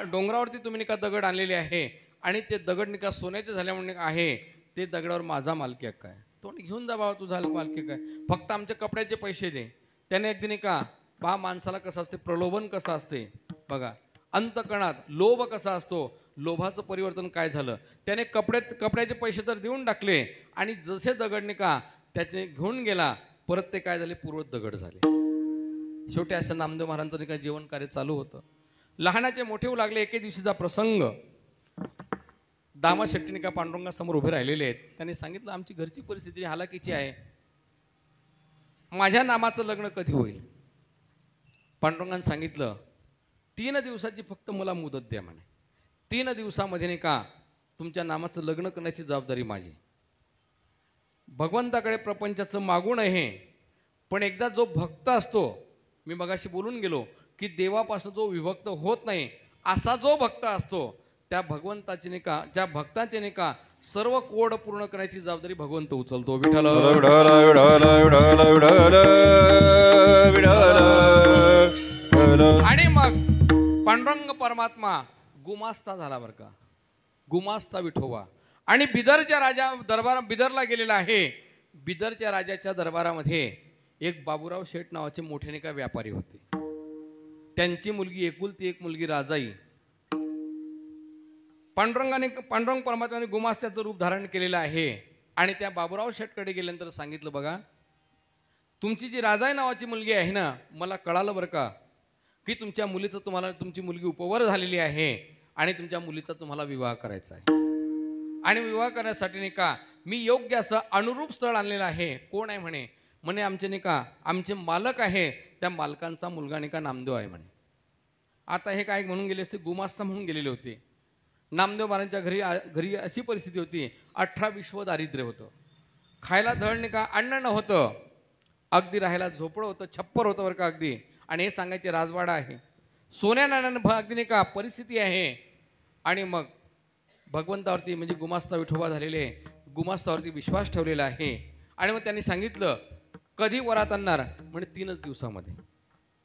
डोंगरावरती तुम्ही निका दगड आणलेले आहे आणि ते दगड निका सोन्याचे झाल्यामुळे आहे, ते दगडावर माझा मालकी हक्क आहे, तो घेऊन जा बाबा, तुझा मालकी काय, फक्त आमच्या कपड्याचे पैसे दे. त्याने अगदी नाही का बा माणसाला कसं असते, प्रलोभन कसं असते बघा, अंतकणात लोभ कसा असतो, लोभाचं परिवर्तन काय झालं, त्याने कपड्याचे पैसे तर देऊन टाकले आणि जसे दगड नाही का त्याने घेऊन गेला, परत ते काय झाले, पूर्वत दगड झाले. शेवटी असं नामदेव महाराजांचं नाही का जीवन कार्य चालू होतं. लहानाचे मोठे होऊ लागले. एके दिवशीचा प्रसंग, दामा शेट्टी का पांडुरंगासमोर उभे राहिलेले आहेत. त्यांनी सांगितलं, आमची घरची परिस्थिती हालाकीची आहे, माझ्या नामाचं लग्न कधी होईल? पांडुरंगाने सांगितलं, 3 दिवसाची फक्त मला मुदत द्या म्हणे. 3 दिवसामध्ये नाही का तुमच्या नामाचं लग्न करण्याची जबाबदारी माझी. भगवंताकडे प्रपंचाचं मागून आहे, पण एकदा जो भक्त असतो, मी मगाशी बोलून गेलो की देवापासून जो विभक्त होत नाही असा जो भक्त असतो, त्या भगवंताची नाही का, ज्या भक्ताचे नाही का सर्व कोड पूर्ण करायची जबाबदारी भगवंत उचलतो. विठ्ठल विठ्ठल विठ्ठल विठ्ठल विठ्ठल. आणि मग पांडुरंग परमात्मा गुमास्ता झाला बरं का, गुमास्ता विठोबा. आणि बिदरला गेलेला आहे. बिदरच्या राजाच्या दरबारामध्ये एक बाबूराव शेठ नावाचे मोठे नाही का व्यापारी होते. त्यांची मुलगी एकुलती एक मुलगी राजाई. पांडुरंग परमात्म्याने गुमास्त्याचं रूप धारण केलेलं आहे. आणि त्या बाबूराव शेठकडे गेल्यानंतर सांगितलं, बघा तुमची जी राजाई नावाची मुलगी आहे ना, मला कळालं बरं का की तुमची मुलगी उपवर झालेली आहे आणि तुमच्या मुलीचा तुम्हाला विवाह करायचा आहे. आणि विवाह करण्यासाठी नाही का मी योग्य असं अनुरूप स्थळ आणलेलं आहे. कोण आहे म्हणे? म्हणे आमचे नाही का आमचे मालक आहे, त्या मालकांचा मुलगा नाही का नामदेव आहे म्हणे. आता हे काय म्हणून गेले असते, गुमास्ता म्हणून गेलेले होते. नामदेव महाराजांच्या घरी अशी परिस्थिती होती, 18 विश्व दारिद्र्य होतं, खायला धड नाही का अन्न नव्हतं, अगदी राहायला झोपडं होतं, छप्पर होतं बरं का अगदी. आणि हे सांगायचे राजवाडा आहे, सोन्या नाण्यानं अगदी नाही का परिस्थिती आहे. आणि मग भगवंतावरती म्हणजे गुमास्ता विठोबा झालेले, गुमास्तावरती विश्वास ठेवलेला आहे. आणि मग त्यांनी सांगितलं, कधी वरात आणणार? म्हणजे 3 दिवसामध्ये.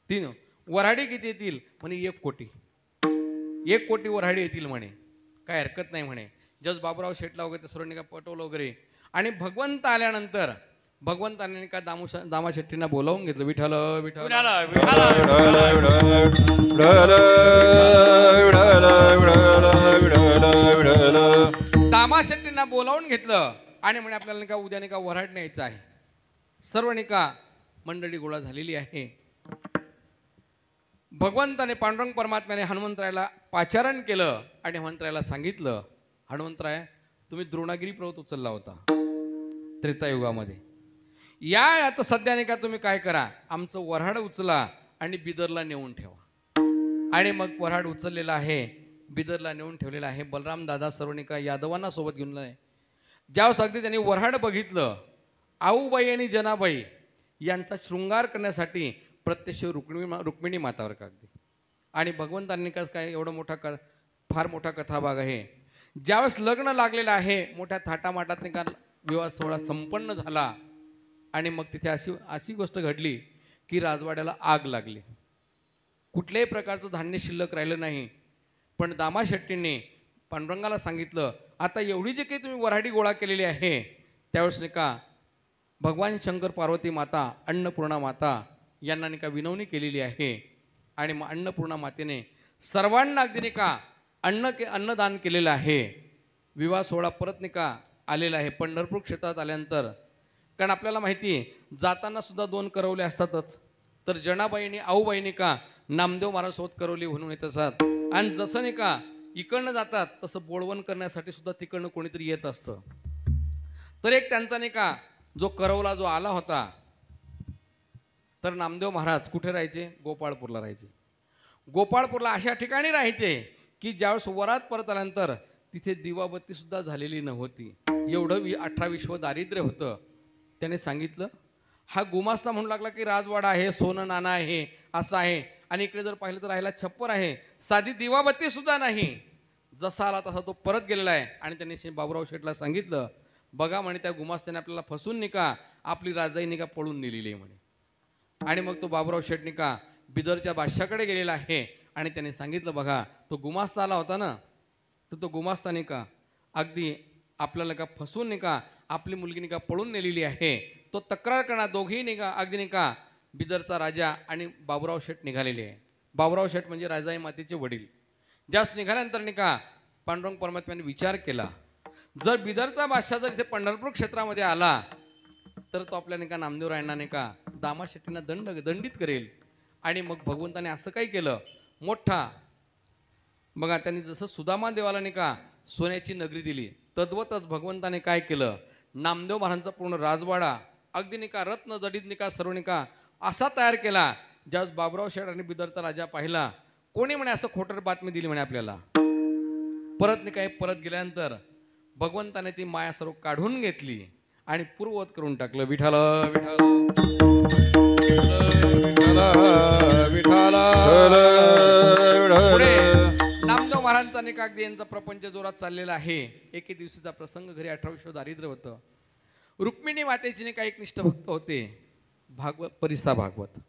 3 वऱ्हाडी किती येतील? म्हणे 1 कोटी. 1 कोटी वऱ्हाडी येतील म्हणे, काय हरकत नाही म्हणे. जस बाबूराव शेटला वगैरे सर्वांनी का पटवलं वगैरे. आणि भगवंत आल्यानंतर भगवंताने नाही का दामा शेट्टींना बोलावून घेतलं. विठ्ठल विठ्ठल विठाल विठाल विठाल विठाल विठाल विठाल विठाल. दामा शेट्टींना बोलावून घेतलं आणि म्हणे आपल्याला नाही का उद्या नाही का वऱ्हाड न्यायचं आहे. सर्व नाही का मंडळी गोळा झालेली आहे. भगवंताने पांडुरंग परमात्म्याने हनुमंतरायाला पाचारण केलं आणि हनुमंतरायाला सांगितलं, हनुमंतराय तुम्ही द्रोणागिरी पर्वत उचलला होता त्रेतायुगामध्ये. या आता सध्या नाही का तुम्ही काय करा, आमचं वऱ्हाड उचला आणि बिदरला नेऊन ठेवा. आणि मग वऱ्हाड उचललेला आहे, बिदरला नेऊन ठेवलेला आहे. बलराम दादा सर्व नाही का यादवांना सोबत घेऊन आहे. ज्यावेळेस अगदी त्यांनी वऱ्हाड बघितलं, आऊबाई आणि जनाबाई यांचा शृंगार करण्यासाठी प्रत्यक्ष रुक्मिणी मातावर का अगदी. आणि भगवंतांनी काय एवढं मोठा फार मोठा कथाभाग आहे. ज्यावेळेस लग्न लागलेलं आहे, मोठ्या थाटामाटात नाही का विवाह सोहळा संपन्न झाला आणि मग तिथे अशी गोष्ट घडली की राजवाड्याला आग लागली. कुठल्याही प्रकारचं धान्य शिल्लक राहिलं नाही. पण दामा शेट्टींनी पांडुरंगाला सांगितलं, आता एवढी जी काही तुम्ही वऱ्हाडी गोळा केलेली आहे, त्यावेळेस नाही का भगवान शंकर पार्वती माता अन्नपूर्णा माता यांना नाही का विनवणी केलेली आहे. आणि मग अन्नपूर्णा मातेने सर्वांना अगदी नाही का अन्नदान केलेलं आहे. विवाह सोहळा परत नाही का आलेला आहे पंढरपूर क्षेत्रात आल्यानंतर. कारण आपल्याला माहिती आहे जाताना सुद्धा 2 करवले असतातच. तर जनाबाईने आऊबाईने का नामदेव महाराजसोबत करवली म्हणून येत असतात. आणि जसं नाही का इकडनं जातात तसं बोळवण करण्यासाठी सुद्धा तिकडनं कोणीतरी येत असतं. तर एक त्यांचा नाही का जो करवला जो आला होता, तर नामदेव महाराज कुठे राहायचे? गोपाळपूरला राहायचे. गोपाळपूरला अशा ठिकाणी राहायचे की ज्यावेळेस वरात परत आल्यानंतर तिथे दिवाबत्ती सुद्धा झालेली नव्हती. एवढं 18 विश्व दारिद्र्य होतं. त्याने सांगितलं, हा गुमास्ता म्हणू लागला की राजवाडा आहे, सोनं नाणं आहे, असं आहे. आणि इकडे जर पाहिलं तर राहायला छप्पर आहे, साधी दिवाबत्ती सुद्धा नाही. जसा आला तसा तो परत गेलेला आहे. आणि त्यांनी बाबूराव शेठला सांगितलं, बघा म्हणे त्या गुमास्त्याने आपल्याला फसून नाही का आपली राजाई नाही का पळून नेलेली आहे म्हणे. आणि मग तो बाबूराव शेठ नाही का बिदरच्या बादशाकडे गेलेला आहे आणि त्याने सांगितलं, बघा तो गुमास्ता आला होता ना, तर तो गुमास्ता नाही का अगदी आपल्याला का फसून नाही का आपली मुलगी नाही का पळून नेलेली आहे. तो तक्रार करणार. दोघेही नाही का अगदी नाही का बिदरचा राजा आणि बाबूराव शेठ निघालेले आहे. बाबूराव शेठ म्हणजे राजाई मातेचे वडील. जास्त निघाल्यानंतर नाही का पांडुरंग परमात्म्याने विचार केला, जर बिदरचा बादशाह जर इथे पंढरपूर क्षेत्रामध्ये आला तर तो आपल्या नाही का नामदेव रायांना नाही का दामा शेट्टींना दंडित करेल. आणि मग भगवंताने असं काही केलं मोठा. बघा त्यांनी जसं सुदामा देवाला नाही का सोन्याची नगरी दिली, तद्वतच भगवंताने काय केलं, नामदेव महाराजांचा पूर्ण राजवाडा अगदी नाही का रत्न जडीत नाही का सर्व नाही का असा तयार केला. ज्यावेळेस बाबूराव शेठ आणि बिदरचा राजा पाहिला, कोणी म्हणे असं खोटर बातमी दिली म्हणे आपल्याला. परत नाही काय परत गेल्यानंतर भगवंताने ती माया सर्व काढून घेतली आणि पूर्ववत करून टाकलं. विठाल विठाल पुढे नामदेव महाराजांचा नाही का अगदी यांचा प्रपंच जोरात चाललेला आहे. एके दिवशीचा प्रसंग, घरी 18 विश्व दारिद्र्य होतं. रुक्मिणी मातेची नाही का एक निष्ठ भक्त होते, भागवत परिसा भागवत.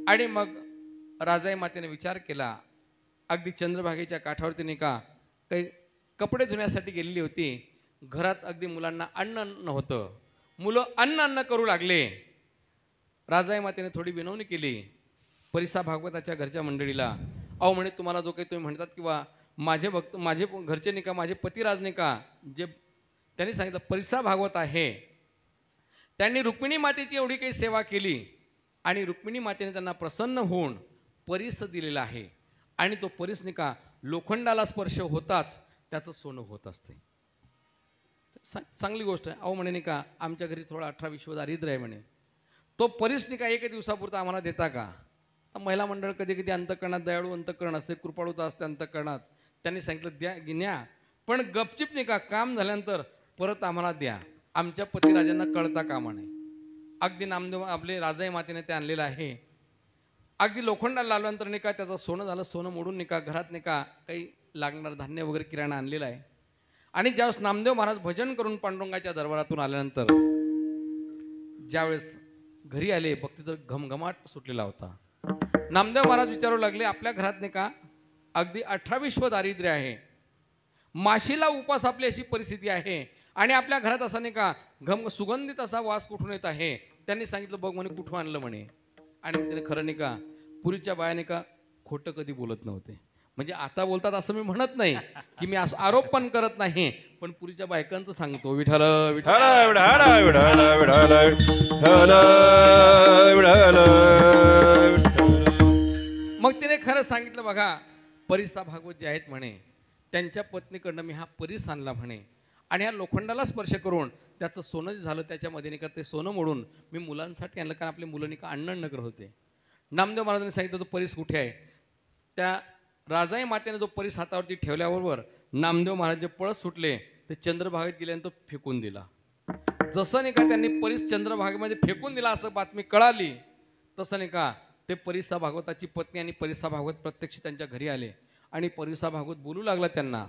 आणि मग राजाई मातेने विचार केला, अगदी चंद्रभागेच्या काठावरती नाही का काही कपडे धुण्यासाठी गेलेली होती. घरात अगदी मुलांना अन्न नव्हतं. मुलं अन्न करू लागले. राजाई मातेने थोडी विनवणी केली परिसा भागवताच्या घरच्या मंडळीला. अहो म्हणे तुम्हाला जो काही तुम्ही म्हणतात किंवा माझे भक्त माझे घरचे नाही का माझे पतिराज नाही का जे त्यांनी सांगितलं परिसा भागवत आहे, त्यांनी रुक्मिणी मातेची एवढी काही सेवा केली आणि रुक्मिणी मातेने त्यांना प्रसन्न होऊन परिस दिलेला आहे. आणि तो परिस नाही का लोखंडाला स्पर्श होताच त्याचं सोनं होत असते. चांगली गोष्ट आहे. अहो म्हणे नाही का आमच्या घरी थोडा 18 विश्व दारिद्र्य आहे म्हणे, तो परिस नाही का एक दिवसापुरता आम्हाला देता का? महिला मंडळ कधी कधी अंतकरणात दयाळू अंतकरण असते, कृपाळूता असते अंतकरणात. त्यांनी सांगितलं द्या न्या, पण गपचिप नाही का काम झाल्यानंतर परत आम्हाला द्या, आमच्या पतिराजांना कळता कामा नये. अगदी नामदेव आपले राजाई मातेने ते आणलेलं आहे. अगदी लोखंडाला लावल्यानंतर नाही का त्याचं सोनं झालं. सोनं मोडून नाही का घरात नाही का काही लागणार धान्य वगैरे किराणा आणलेला आहे. आणि ज्यावेळेस नामदेव महाराज भजन करून पांडुरंगाच्या दरबारातून आल्यानंतर ज्यावेळेस घरी आले फक्त तर घमघमाट सुटलेला होता. नामदेव महाराज विचारू लागले, आपल्या घरात नाही का अगदी 18 विश्व दारिद्र्य आहे, माशीला उपास आपली अशी परिस्थिती आहे आणि आपल्या घरात असा नाही का सुगंधित असा वास कुठून येत आहे. त्यांनी सांगितलं बघ म्हणे कुठून आणलं म्हणे. आणि मग त्याने खरं नाही का पुरीच्या बायाने का खोटं कधी बोलत नव्हते. म्हणजे आता बोलतात असं मी म्हणत नाही की मी असं आरोप पण करत नाही, पण पुरीच्या बायकांचं सांगतो विठ्ठल विठ्ठल. विठाला विठाला विठाला विठाला विठाला विठाला. मग तिने खरं सांगितलं बघा परिसा भागवत जे आहेत म्हणे त्यांच्या पत्नीकडनं मी हा परीस आणला म्हणे आणि ह्या लोखंडाला स्पर्श करून त्याचं सोनं जे झालं त्याच्यामध्ये नाही का ते सोनं मोडून मी मुलांसाठी आणलं, कारण आपले मुलं नाही का अण्णनगर होते. नामदेव महाराजांनी सांगितलं तो परीस कुठे आहे. त्या राजाई मातेने जो परीस हातावरती ठेवल्याबरोबर नामदेव महाराज जे पळस सुटले ते चंद्रभागेत गेले आणि तो फेकून दिला. जसं नाही का त्यांनी परीस चंद्रभागेमध्ये फेकून दिला असं बातमी कळाली, तसं नाही का ते परिसा भागवताची पत्नी आणि परिसा भागवत प्रत्यक्ष त्यांच्या घरी आले आणि परिसा भागवत बोलू लागला त्यांना.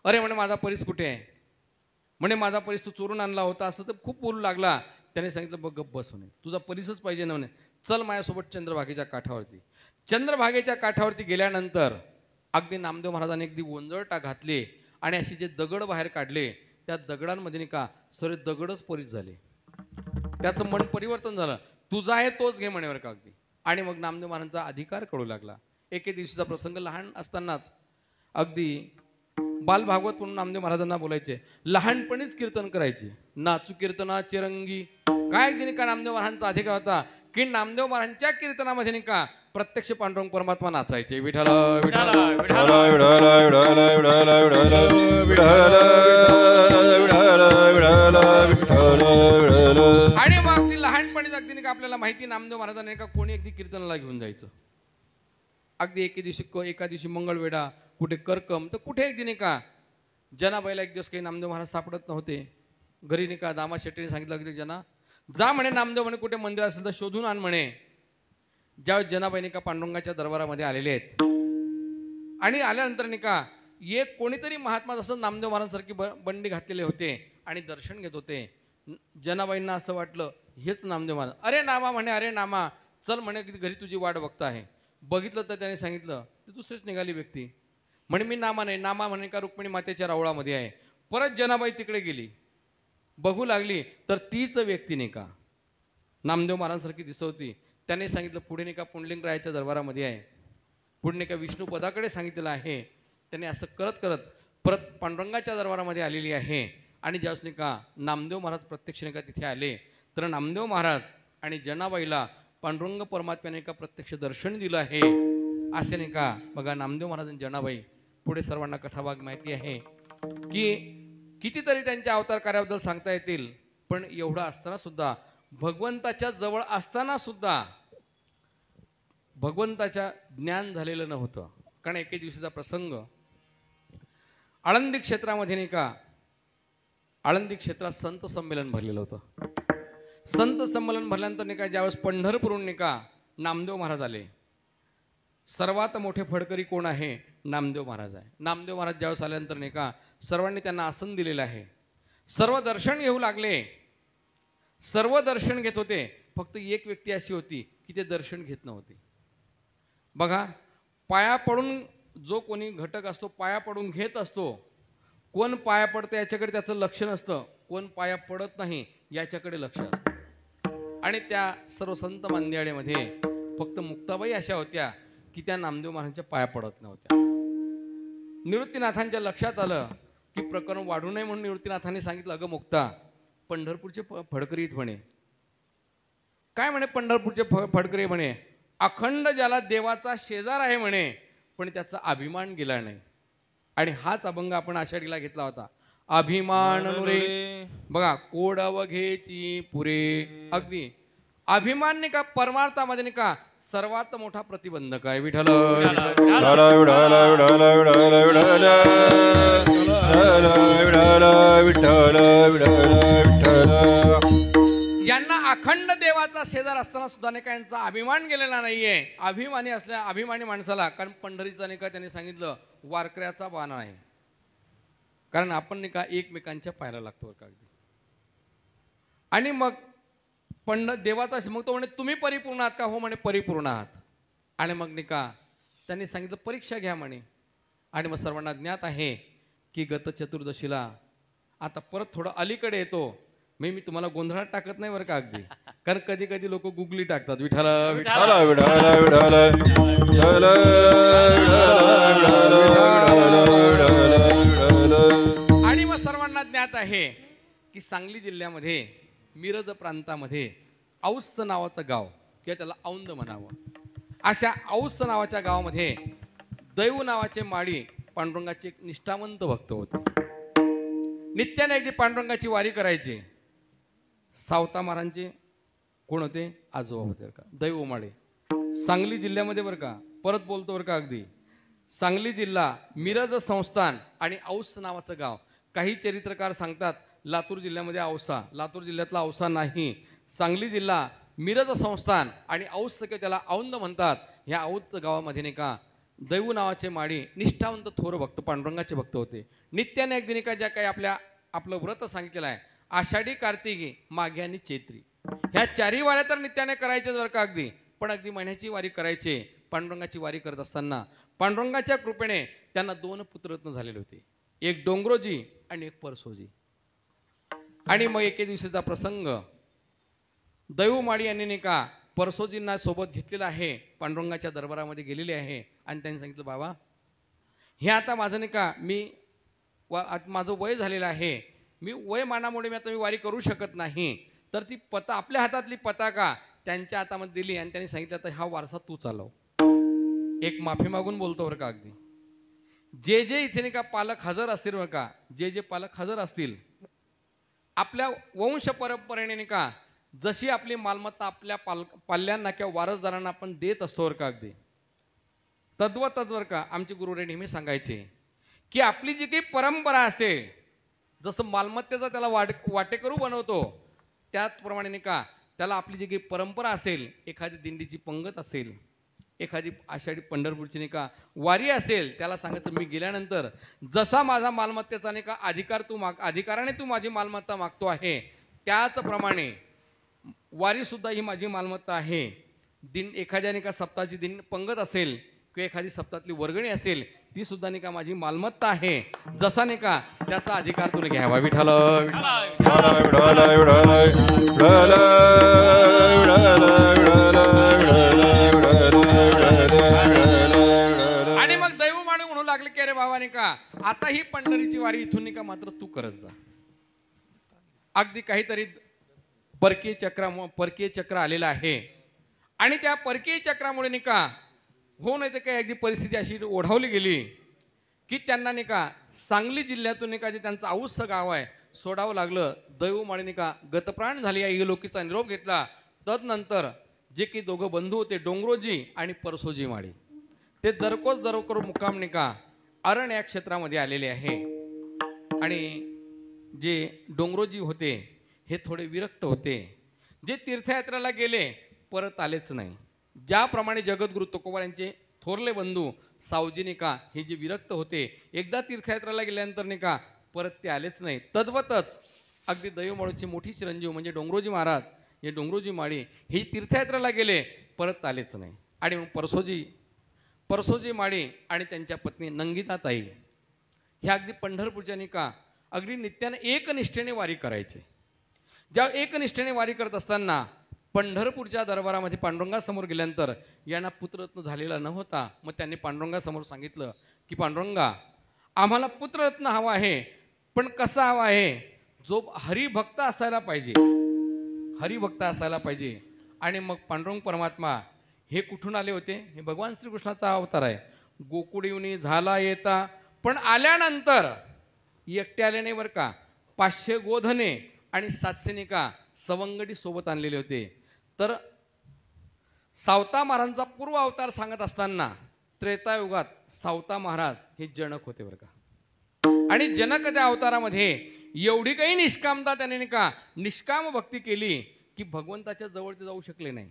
अरे म्हणे माझा परीस कुठे आहे. म्हणे माझा परीस तू चोरून आणला होता असं तर खूप बोलू लागला. त्याने सांगितलं बघ गप्प बस म्हणे तुझा परीसच पाहिजे ना म्हणे. चल माझ्यासोबत चंद्रभागेच्या काठावरती. चंद्रभागेच्या काठावरती गेल्यानंतर अगदी नामदेव महाराजांनी अगदी वंजळटा घातले आणि असे जे दगड बाहेर काढले त्या दगडांमध्ये नाही का सगळे दगडच परीस झाले. त्याचं मन परिवर्तन झालं. तुझा आहे तोच घे म्हणेवर का अगदी. आणि मग नामदेव महाराजांचा अधिकार कळू लागला. एके दिवशीचा प्रसंग लहान असतानाच अगदी बालभागवत म्हणून नामदेव महाराजांना बोलायचे, लहानपणीच कीर्तन करायचे, नाचू कीर्तनाचे रंगी. काय दिने का नामदेव महाराजांचा अधिकार होता की नामदेव महाराजांच्या कीर्तनामध्ये नाही का प्रत्यक्ष पांडुरंग परमात्मा नाचायचे. विठ्ठल विठ्ठल विठाला विठाला विठाला विठाला विठाला विठाला विठाला विठाला विठाला. आणि मग अगदी लहानपणीच अगदी नाही का आपल्याला माहिती नामदेव महाराजांनी का कोणी अगदी कीर्तनाला घेऊन जायचं. अगदी एका दिवशी मंगळवेढा, कुठे करकम तर कुठे एक दिने का जनाबाईला एक दिवस काही नामदेव महाराज सापडत नव्हते. घरी नाही का दामा शेट्टीने सांगितलं अगदी जना जा म्हणे नामदेव म्हणे कुठे मंदिर असेल तर शोधून आण म्हणे. ज्यावेळेस जनाबाई नाही का पांडुरंगाच्या दरबारामध्ये आलेले आहेत आणि आल्यानंतर नाही का एक कोणीतरी महात्मा जसं नामदेव महाराजांसारखी बंडी घातलेले होते आणि दर्शन घेत होते. जनाबाईंना असं वाटलं हेच नामदेव महाराज. अरे नामा म्हणे अरे नामा चल म्हणे घरी तुझी वाट बघता आहे. बघितलं तर त्याने सांगितलं ती दुसरीच निघाली व्यक्ती. म्हणे मी नामा नाही, नामा म्हणे का रुक्मिणी मातेच्या रावळामध्ये आहे. परत जनाबाई तिकडे गेली, बघू लागली तर तीच व्यक्ती नाही का नामदेव महाराजांसारखी दिसत होती. त्याने सांगितलं पुढे नाही का पुंडलिकरायाच्या दरबारामध्ये आहे, पुढे नाही का विष्णू पदाकडे सांगितलेलं आहे. त्याने असं करत करत परत पांडुरंगाच्या दरबारामध्ये आलेली आहे. आणि ज्यावेळेस नाही का नामदेव महाराज प्रत्यक्ष नाही का तिथे आले तर नामदेव महाराज आणि जनाबाईला पांडुरंग परमात्म्याने का प्रत्यक्ष दर्शन दिलं आहे. असे नाही का बघा नामदेव महाराज आणि जनाबाई पुढे सर्वांना कथाभाग माहिती आहे की कितीतरी त्यांच्या अवतार कार्याबद्दल सांगता येतील, पण एवढं असताना सुद्धा भगवंताच्या जवळ असताना सुद्धा भगवंताच्या ज्ञान झालेलं नव्हतं. कारण एके दिवशीचा प्रसंग आळंदी क्षेत्रामध्ये नाही का आळंदी क्षेत्रात संत संमेलन भरलेलं होतं. संत संमेलन भरल्यानंतर नाही का ज्यावेळेस पंढरपूरहून नाही का नामदेव महाराज आले. सर्वात मोठे फडकरी कोण आहे? नामदेव महाराज आहे. नामदेव महाराज ज्यावेळेस आल्यानंतर नाही का सर्वांनी त्यांना आसन दिलेलं आहे. सर्व दर्शन घेऊ लागले, सर्व दर्शन घेत होते. फक्त एक व्यक्ती अशी होती की ते दर्शन घेत नव्हती. बघा पाया पडून जो कोणी घटक असतो पाया पडून घेत असतो. कोण पाया पडतं याच्याकडे त्याचं लक्ष नसतं, कोण पाया पडत नाही याच्याकडे लक्ष असतं. आणि त्या सर्व संत मांदियाळेमध्ये फक्त मुक्ताबाई अशा होत्या की त्या नामदेव महाराजांच्या पाया पडत नव्हत्या. निवृत्तीनाथांच्या लक्षात आलं की प्रकरण वाढू नये म्हणून निवृत्तीनाथांनी सांगितलं अगं मुक्ता पंढरपूरचे फडकरीत म्हणे. काय म्हणे पंढरपूरचे फडकरी म्हणे अखंड ज्याला देवाचा शेजार आहे म्हणे पण त्याचा अभिमान गेला नाही. आणि हाच अभंग आपण आषाढीला घेतला होता. अभिमान रे बघा कोड अवघेची पुरे. अगदी अभिमान नाही का परमार्थामध्ये नाही का सर्वात मोठा प्रतिबंधक आहे. विठ्ठल विठाला विठाला विठाला विठाला विठाला विठाला विठाला विठाला विठाला. यांना अखंड देवाचा शेजार असताना सुद्धा नाही का यांचा अभिमान गेलेला नाहीये. अभिमानी असल्या अभिमानी माणसाला, कारण पंढरीचा नाही का त्यांनी सांगितलं वारकऱ्याचा बाण आहे. कारण आपण नाही का एकमेकांच्या पायाला लागतो का अगदी. आणि मग देवाचा मग तो म्हणे तुम्ही परिपूर्ण आहात का? हो म्हणे परिपूर्ण आहात. आणि मग नाही का त्यांनी सांगितलं परीक्षा घ्या म्हणे. आणि मग सर्वांना ज्ञात आहे की गत चतुर्दशीला आता परत थोडं अलीकडे येतो मी तुम्हाला गोंधळात टाकत नाही बरं का अगदी, कारण कधी कधी लोक गुगली टाकतात विठ्ठल विठ्ठल विठाला विठाला विठाला आणि मग सर्वांना ज्ञात आहे की सांगली जिल्ह्यामध्ये मिरज प्रांतामध्ये औस नावाचं गाव किंवा त्याला औंद म्हणावं, अशा औस नावाच्या गावामध्ये दैव नावाचे माळी पांडुरंगाचे एक निष्ठावंत भक्त होते. नित्याने अगदी पांडुरंगाची वारी करायचे. सावता महाराजांचे कोण होते? आजोबा होते बरं का, दैव माळे. सांगली जिल्ह्यामध्ये बरं का, परत बोलतो बरं का, अगदी सांगली जिल्हा मिरज संस्थान आणि औस नावाचं गाव. काही चरित्रकार सांगतात लातूर जिल्ह्यामध्ये औसा, लातूर जिल्ह्यातला औसा नाही, सांगली जिल्हा मिरज संस्थान आणि औस किंवा त्याला औंद म्हणतात. ह्या औंद गावामध्ये नाही का दैव नावाचे माळी निष्ठावंत थोर भक्त पांडुरंगाचे भक्त होते. नित्याने एक दिनिका ज्या काही आपलं व्रत सांगितलेलं आहे, आषाढी, कार्तिकी, माघी आणि चैत्री, ह्या चारही वाऱ्या तर नित्याने करायचे जर का अगदी, पण अगदी महिन्याची वारी करायचे. पांडुरंगाची वारी करत असताना पांडुरंगाच्या कृपेने त्यांना 2 पुत्ररत्न झालेले होते, एक डोंगरोजी आणि एक परसोजी. आणि मग एके दिवशीचा प्रसंग, दैवमाळी यांनी नाही का परसोजींना सोबत घेतलेला आहे, पांडुरंगाच्या दरबारामध्ये गेलेले आहे आणि त्यांनी सांगितलं बाबा हे आता माझं नाही का माझं वय झालेलं आहे, मी वयमानामुळे मी आता वारी करू शकत नाही. तर ती आपल्या हातातली पताका त्यांच्या हातामध्ये दिली आणि त्यांनी सांगितलं तर हा वारसा तू चालव. एक माफी मागून बोलतो बरं का, अगदी जे इथे नाही का पालक हजर असतील बरं का, जे पालक हजर असतील आपल्या वंश परंपरेने नाही का जशी आपली मालमत्ता आपल्या पाल्यांना किंवा वारसदारांना आपण देत असतो बरं का, अगदी तद्वतच बरं का आमचे गुरुरे नेहमी सांगायचे की आपली जी काही परंपरा असेल, जसं मालमत्तेचा त्याला वाटेकरू बनवतो त्याचप्रमाणे नाही का त्याला आपली जी काही परंपरा असेल, एखादी दिंडीची पंगत असेल, एखादी आषाढी पंढरपूरची नाही का वारी असेल, त्याला सांगायचं मी गेल्यानंतर जसा माझा मालमत्तेचा नाही का अधिकाराने तू माझी मालमत्ता मागतो आहे, त्याचप्रमाणे वारी सुद्धा ही माझी मालमत्ता आहे. एखाद्या नाही का सप्ताहाची पंगत असेल किंवा एखादी सप्ताहातली वर्गणी असेल, ती सुद्धा नाही का माझी मालमत्ता आहे. जसा नाही का त्याचा अधिकार तुला घ्यावा. विठ्ठल आणि मग दैव माणूस म्हणू लागले की अरे बाबा नाही का आता ही पंढरीची वारी इथून नाही का मात्र तू करत जा. अगदी काहीतरी परकीय चक्र आलेलं आहे आणि त्या परकीय चक्रामुळे नाही का हो नाही तर काही अगदी परिस्थिती अशी ओढावली गेली की त्यांना नाही का सांगली जिल्ह्यातून नाही का जे त्यांचं औस्स गाव आहे सोडावं लागलं. दैवमाळी नाही का गतप्राण झाली या इहलोकीचा निरोप घेतला. तदनंतर जे की दोघं बंधू होते डोंगरोजी आणि परसोजी माळी, ते दरकोर मुक्काम नाही का अरण या क्षेत्रामध्ये आलेले आहे. आणि जे डोंगरोजी होते हे थोडे विरक्त होते, जे तीर्थयात्रेला गेले परत आलेच नाही. ज्याप्रमाणे जगद्गुरु तुकोबा यांचे थोरले बंधू सावजी नाही का हे जे विरक्त होते, एकदा तीर्थयात्रेला गेल्यानंतर नाही का परत ते आलेच नाही. तद्वतच अगदी दैवमाळूचे मोठी चिरंजीव म्हणजे डोंगरोजी महाराज, हे डोंगरोजी माळी हे तीर्थयात्रेला गेले परत आलेच नाही. आणि मग परसोजी माळी आणि त्यांच्या पत्नी नंगिताताई ह्या अगदी पंढरपूरच्या नाही का अगदी नित्याने एकनिष्ठेने वारी करायचे. ज्या एकनिष्ठेने वारी करत असताना पंढरपूरच्या दरबारामध्ये पांडुरंगासमोर गेल्यानंतर यांना पुत्ररत्न झालेला नव्हता. मग त्यांनी पांडुरंगासमोर सांगितलं की पांडुरंगा आम्हाला पुत्ररत्न हवा आहे, पण कसा हवा आहे? जो हरिभक्त असायला पाहिजे, हरिभक्त असायला पाहिजे. आणि मग पांडुरंग परमात्मा हे कुठून आले होते? हे भगवान श्रीकृष्णाचा अवतार आहे. गोकुळीवनी झाला येता, पण आल्यानंतर एकटे आले नाही बरं का, 500 गोधने आणि 700 नाही का सवंगडी सोबत आणलेले होते. तर सावता महाराजांचा पूर्व अवतार सांगत असताना त्रेतायुगात सावता महाराज हे जनक होते बरं का. आणि जनक त्या अवतारामध्ये एवढी काही निष्कामता त्याने नाही का निष्काम भक्ती केली की भगवंताच्या जवळ ते जाऊ शकले नाही.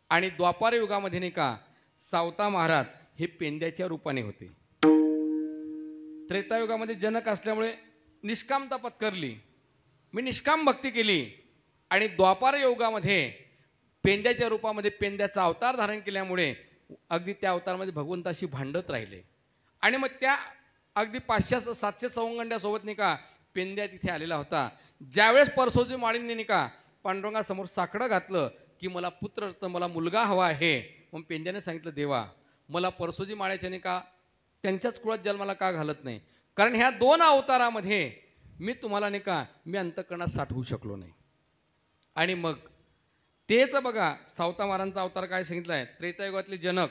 आणि द्वापार युगामध्ये नाही का सावता महाराज हे पेंद्याच्या रूपाने होते. त्रेतायुगामध्ये जनक असल्यामुळे निष्कामता पत्करली, मी निष्काम भक्ती केली. आणि द्वापार युगामध्ये पेंद्याच्या रूपामध्ये पेंद्याचा अवतार धारण केल्यामुळे अगदी त्या अवतारामध्ये भगवंताशी भांडत राहिले. आणि मग त्या अगदी 500-700 सवंगंड्यासोबत नाही का पेंद्या तिथे आलेला होता. ज्यावेळेस परसोजी माळींनी नाही का पांडुरंगासमोर साकडं घातलं की मला पुत्र तर मला मुलगा हवा आहे. मग पेंद्याने सांगितलं देवा मला परसोजी माळ्याच्या नाही का त्यांच्याच कुळात जन्माला का घालत नाही, कारण ह्या 2 अवतारामध्ये मी तुम्हाला नाही का मी अंतःकरणात साठवू शकलो नाही. आणि मग तेच बघा सावता महाराजांचा अवतार काय सांगितलं आहे, त्रेतायुगातले जनक,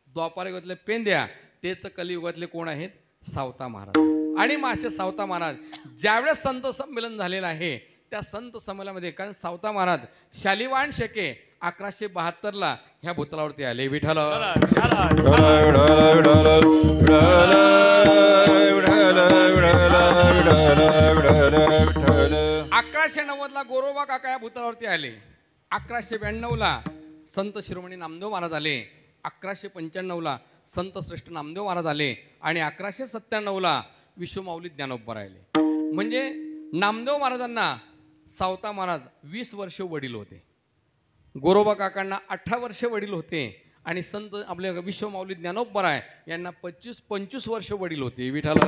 द्वापारयुगातले पेंद्या, तेच कलियुगातले कोण आहेत सावता महाराज. आणि मग असे सावता महाराज ज्यावेळेस संत संमेलन झालेलं आहे त्या संत संमेलनामध्ये, कारण सावता महाराज शालिवाहन शके 1172ला ह्या भूतलावरती आले. विठ्ठल 1190ला गोरोबा काका या भूतलावरती आले. 1192ला संत शिरोमणी नामदेव महाराज आले. 1195ला संत श्रेष्ठ नामदेव महाराज आले. आणि 1197ला विश्वमाऊली ज्ञानोबा राहिले. म्हणजे नामदेव महाराजांना सावता महाराज 20 वर्ष वडील होते, गोरोबा काकांना 18 वर्ष वडील होते आणि संत आपले विश्वमाऊली ज्ञानोबराय यांना 25 वर्ष वडील होते. विठ्ठल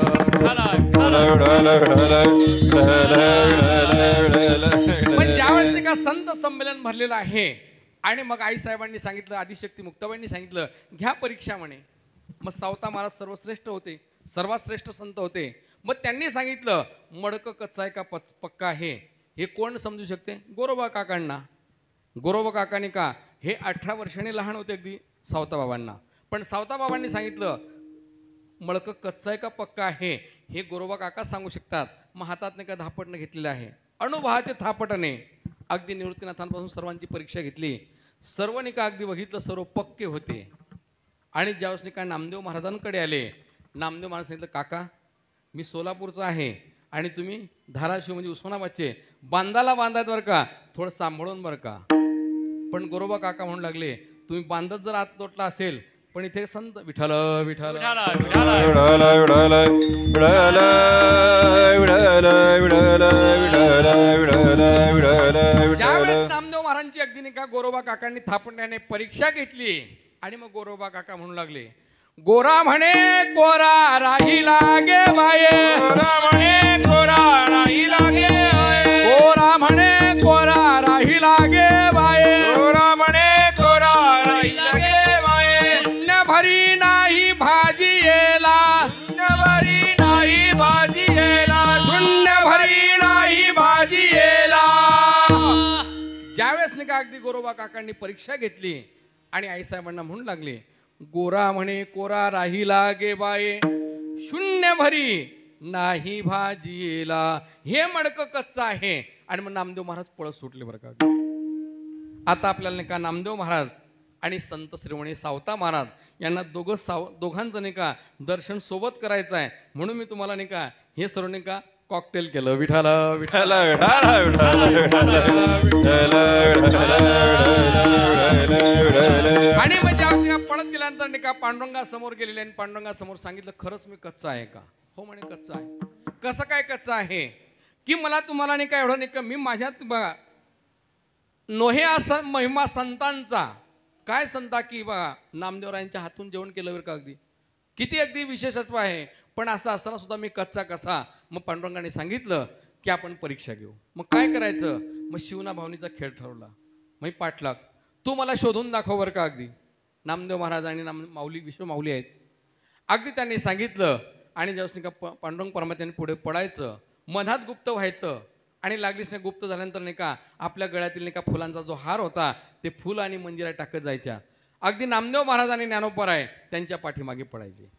ज्यावेळेस का संत संमेलन भरलेलं आहे आणि मग आईसाहेबांनी सांगितलं, आदिशक्ती मुक्ताबाईंनी सांगितलं घ्या परीक्षा म्हणे. मग सावता महाराज सर्वश्रेष्ठ होते, सर्वात श्रेष्ठ संत होते. मग त्यांनी सांगितलं मडकं कच्चा आहे का पक्का आहे हे कोण समजू शकते, गोरोबा काकांना. गोरोबा काकांनी का हे 18 वर्षांनी लहान होते अगदी सावता बाबांना, पण सावता बाबांनी सांगितलं मडकं कच्चा आहे का पक्का आहे हे गोरोबा काका सांगू शकतात. मग हातात नाही का धापटनं घेतलेलं आहे, अनुभवाचे थापटने अगदी निवृत्तीनाथांपासून सर्वांची परीक्षा घेतली. सर्व निका अगदी बघितलं सर्व पक्के होते. आणि ज्यावेळेस निका नामदेव महाराजांकडे आले, नामदेव महाराज सांगितलं काका मी सोलापूरचा आहे आणि तुम्ही धाराशिव म्हणजे उस्मानाबादचे, बांधाला बांधायत बरं का, थोडं सांभाळून बरं का. पण गोरोबा काका म्हणू लागले तुम्ही बांधत जर आत तोटला असेल पण इथे संत विठ्ठल विठ्ठल. ज्यावेळेस नामदेव महाराजांची अगदी नाही का गोरोबा काकांनी थापण्याने परीक्षा घेतली आणि मग गोरोबा काका म्हणू लागले गोरा म्हणे कोरा राहिला गे बाये, गोरा म्हणे कोरा राहिला गे बाये, गोरा म्हणे कोरा राहिला गे बाये, गोरा म्हणे कोरा राहिला गे बाये. शून्य भरी नाही भाजी येला, शून्य भरी नाही भाजी येला, शून्य भरी नाही भाजी येला. ज्यावेळेस नाही का अगदी गोरोबा काकांनी परीक्षा घेतली आणि आईसाहेबांना म्हणू लागले गोरा म्हणे कोरा राहिला गे बाये, शून्य भरी नाही भाजीला, हे मडकं कच्चं आहे. आणि मग नामदेव महाराज पळत सुटले बरं का. आता आपल्याला नाही का नामदेव महाराज आणि संत श्रीमणी सावता महाराज यांना दोघांचं नाही का दर्शन सोबत करायचं आहे, म्हणून मी तुम्हाला नाही का हे सर्व नाही का कॉकटेल केलं. विठ्ठल विठ्ठल आणि मग ज्या पळत गेल्यानंतर नाही का पांडुरंगासमोर गेलेले आणि पांडुरंगासमोर सांगितलं खरंच मी कच्चा आहे का. हो म्हणे कच्चा आहे. कसं काय कच्चा आहे की मला तुम्हाला नाही का एवढं नाही का मी माझ्यात बघा नोहे असा महिमा संतांचा काय संता की बघा नामदेवरायांच्या हातून जेवण केलं बरं का, अगदी किती अगदी विशेषत्व आहे. पण असं असताना सुद्धा मी कच्चा कसा. मग पांडुरंगाने सांगितलं की आपण परीक्षा घेऊ. मग काय करायचं, मग शिवना भावनीचा खेळ ठरवला. मग पाठलाग तू मला शोधून दाखव बरं का. अगदी नामदेव महाराज आणि माऊली विश्वमाऊली आहेत. अगदी त्यांनी सांगितलं आणि ज्यावेळेस नाही का पांडुरंग परमात्म्याने पुढे पडायचं, मधात गुप्त व्हायचं आणि लागलीच नाही गुप्त झाल्यानंतर नाही का आपल्या गळ्यातील नाही का फुलांचा जो हार होता ते फुल आणि मंजिरा टाकत जायच्या. अगदी नामदेव महाराज आणि ज्ञानोबा आहे त्यांच्या पाठीमागे पडायचे.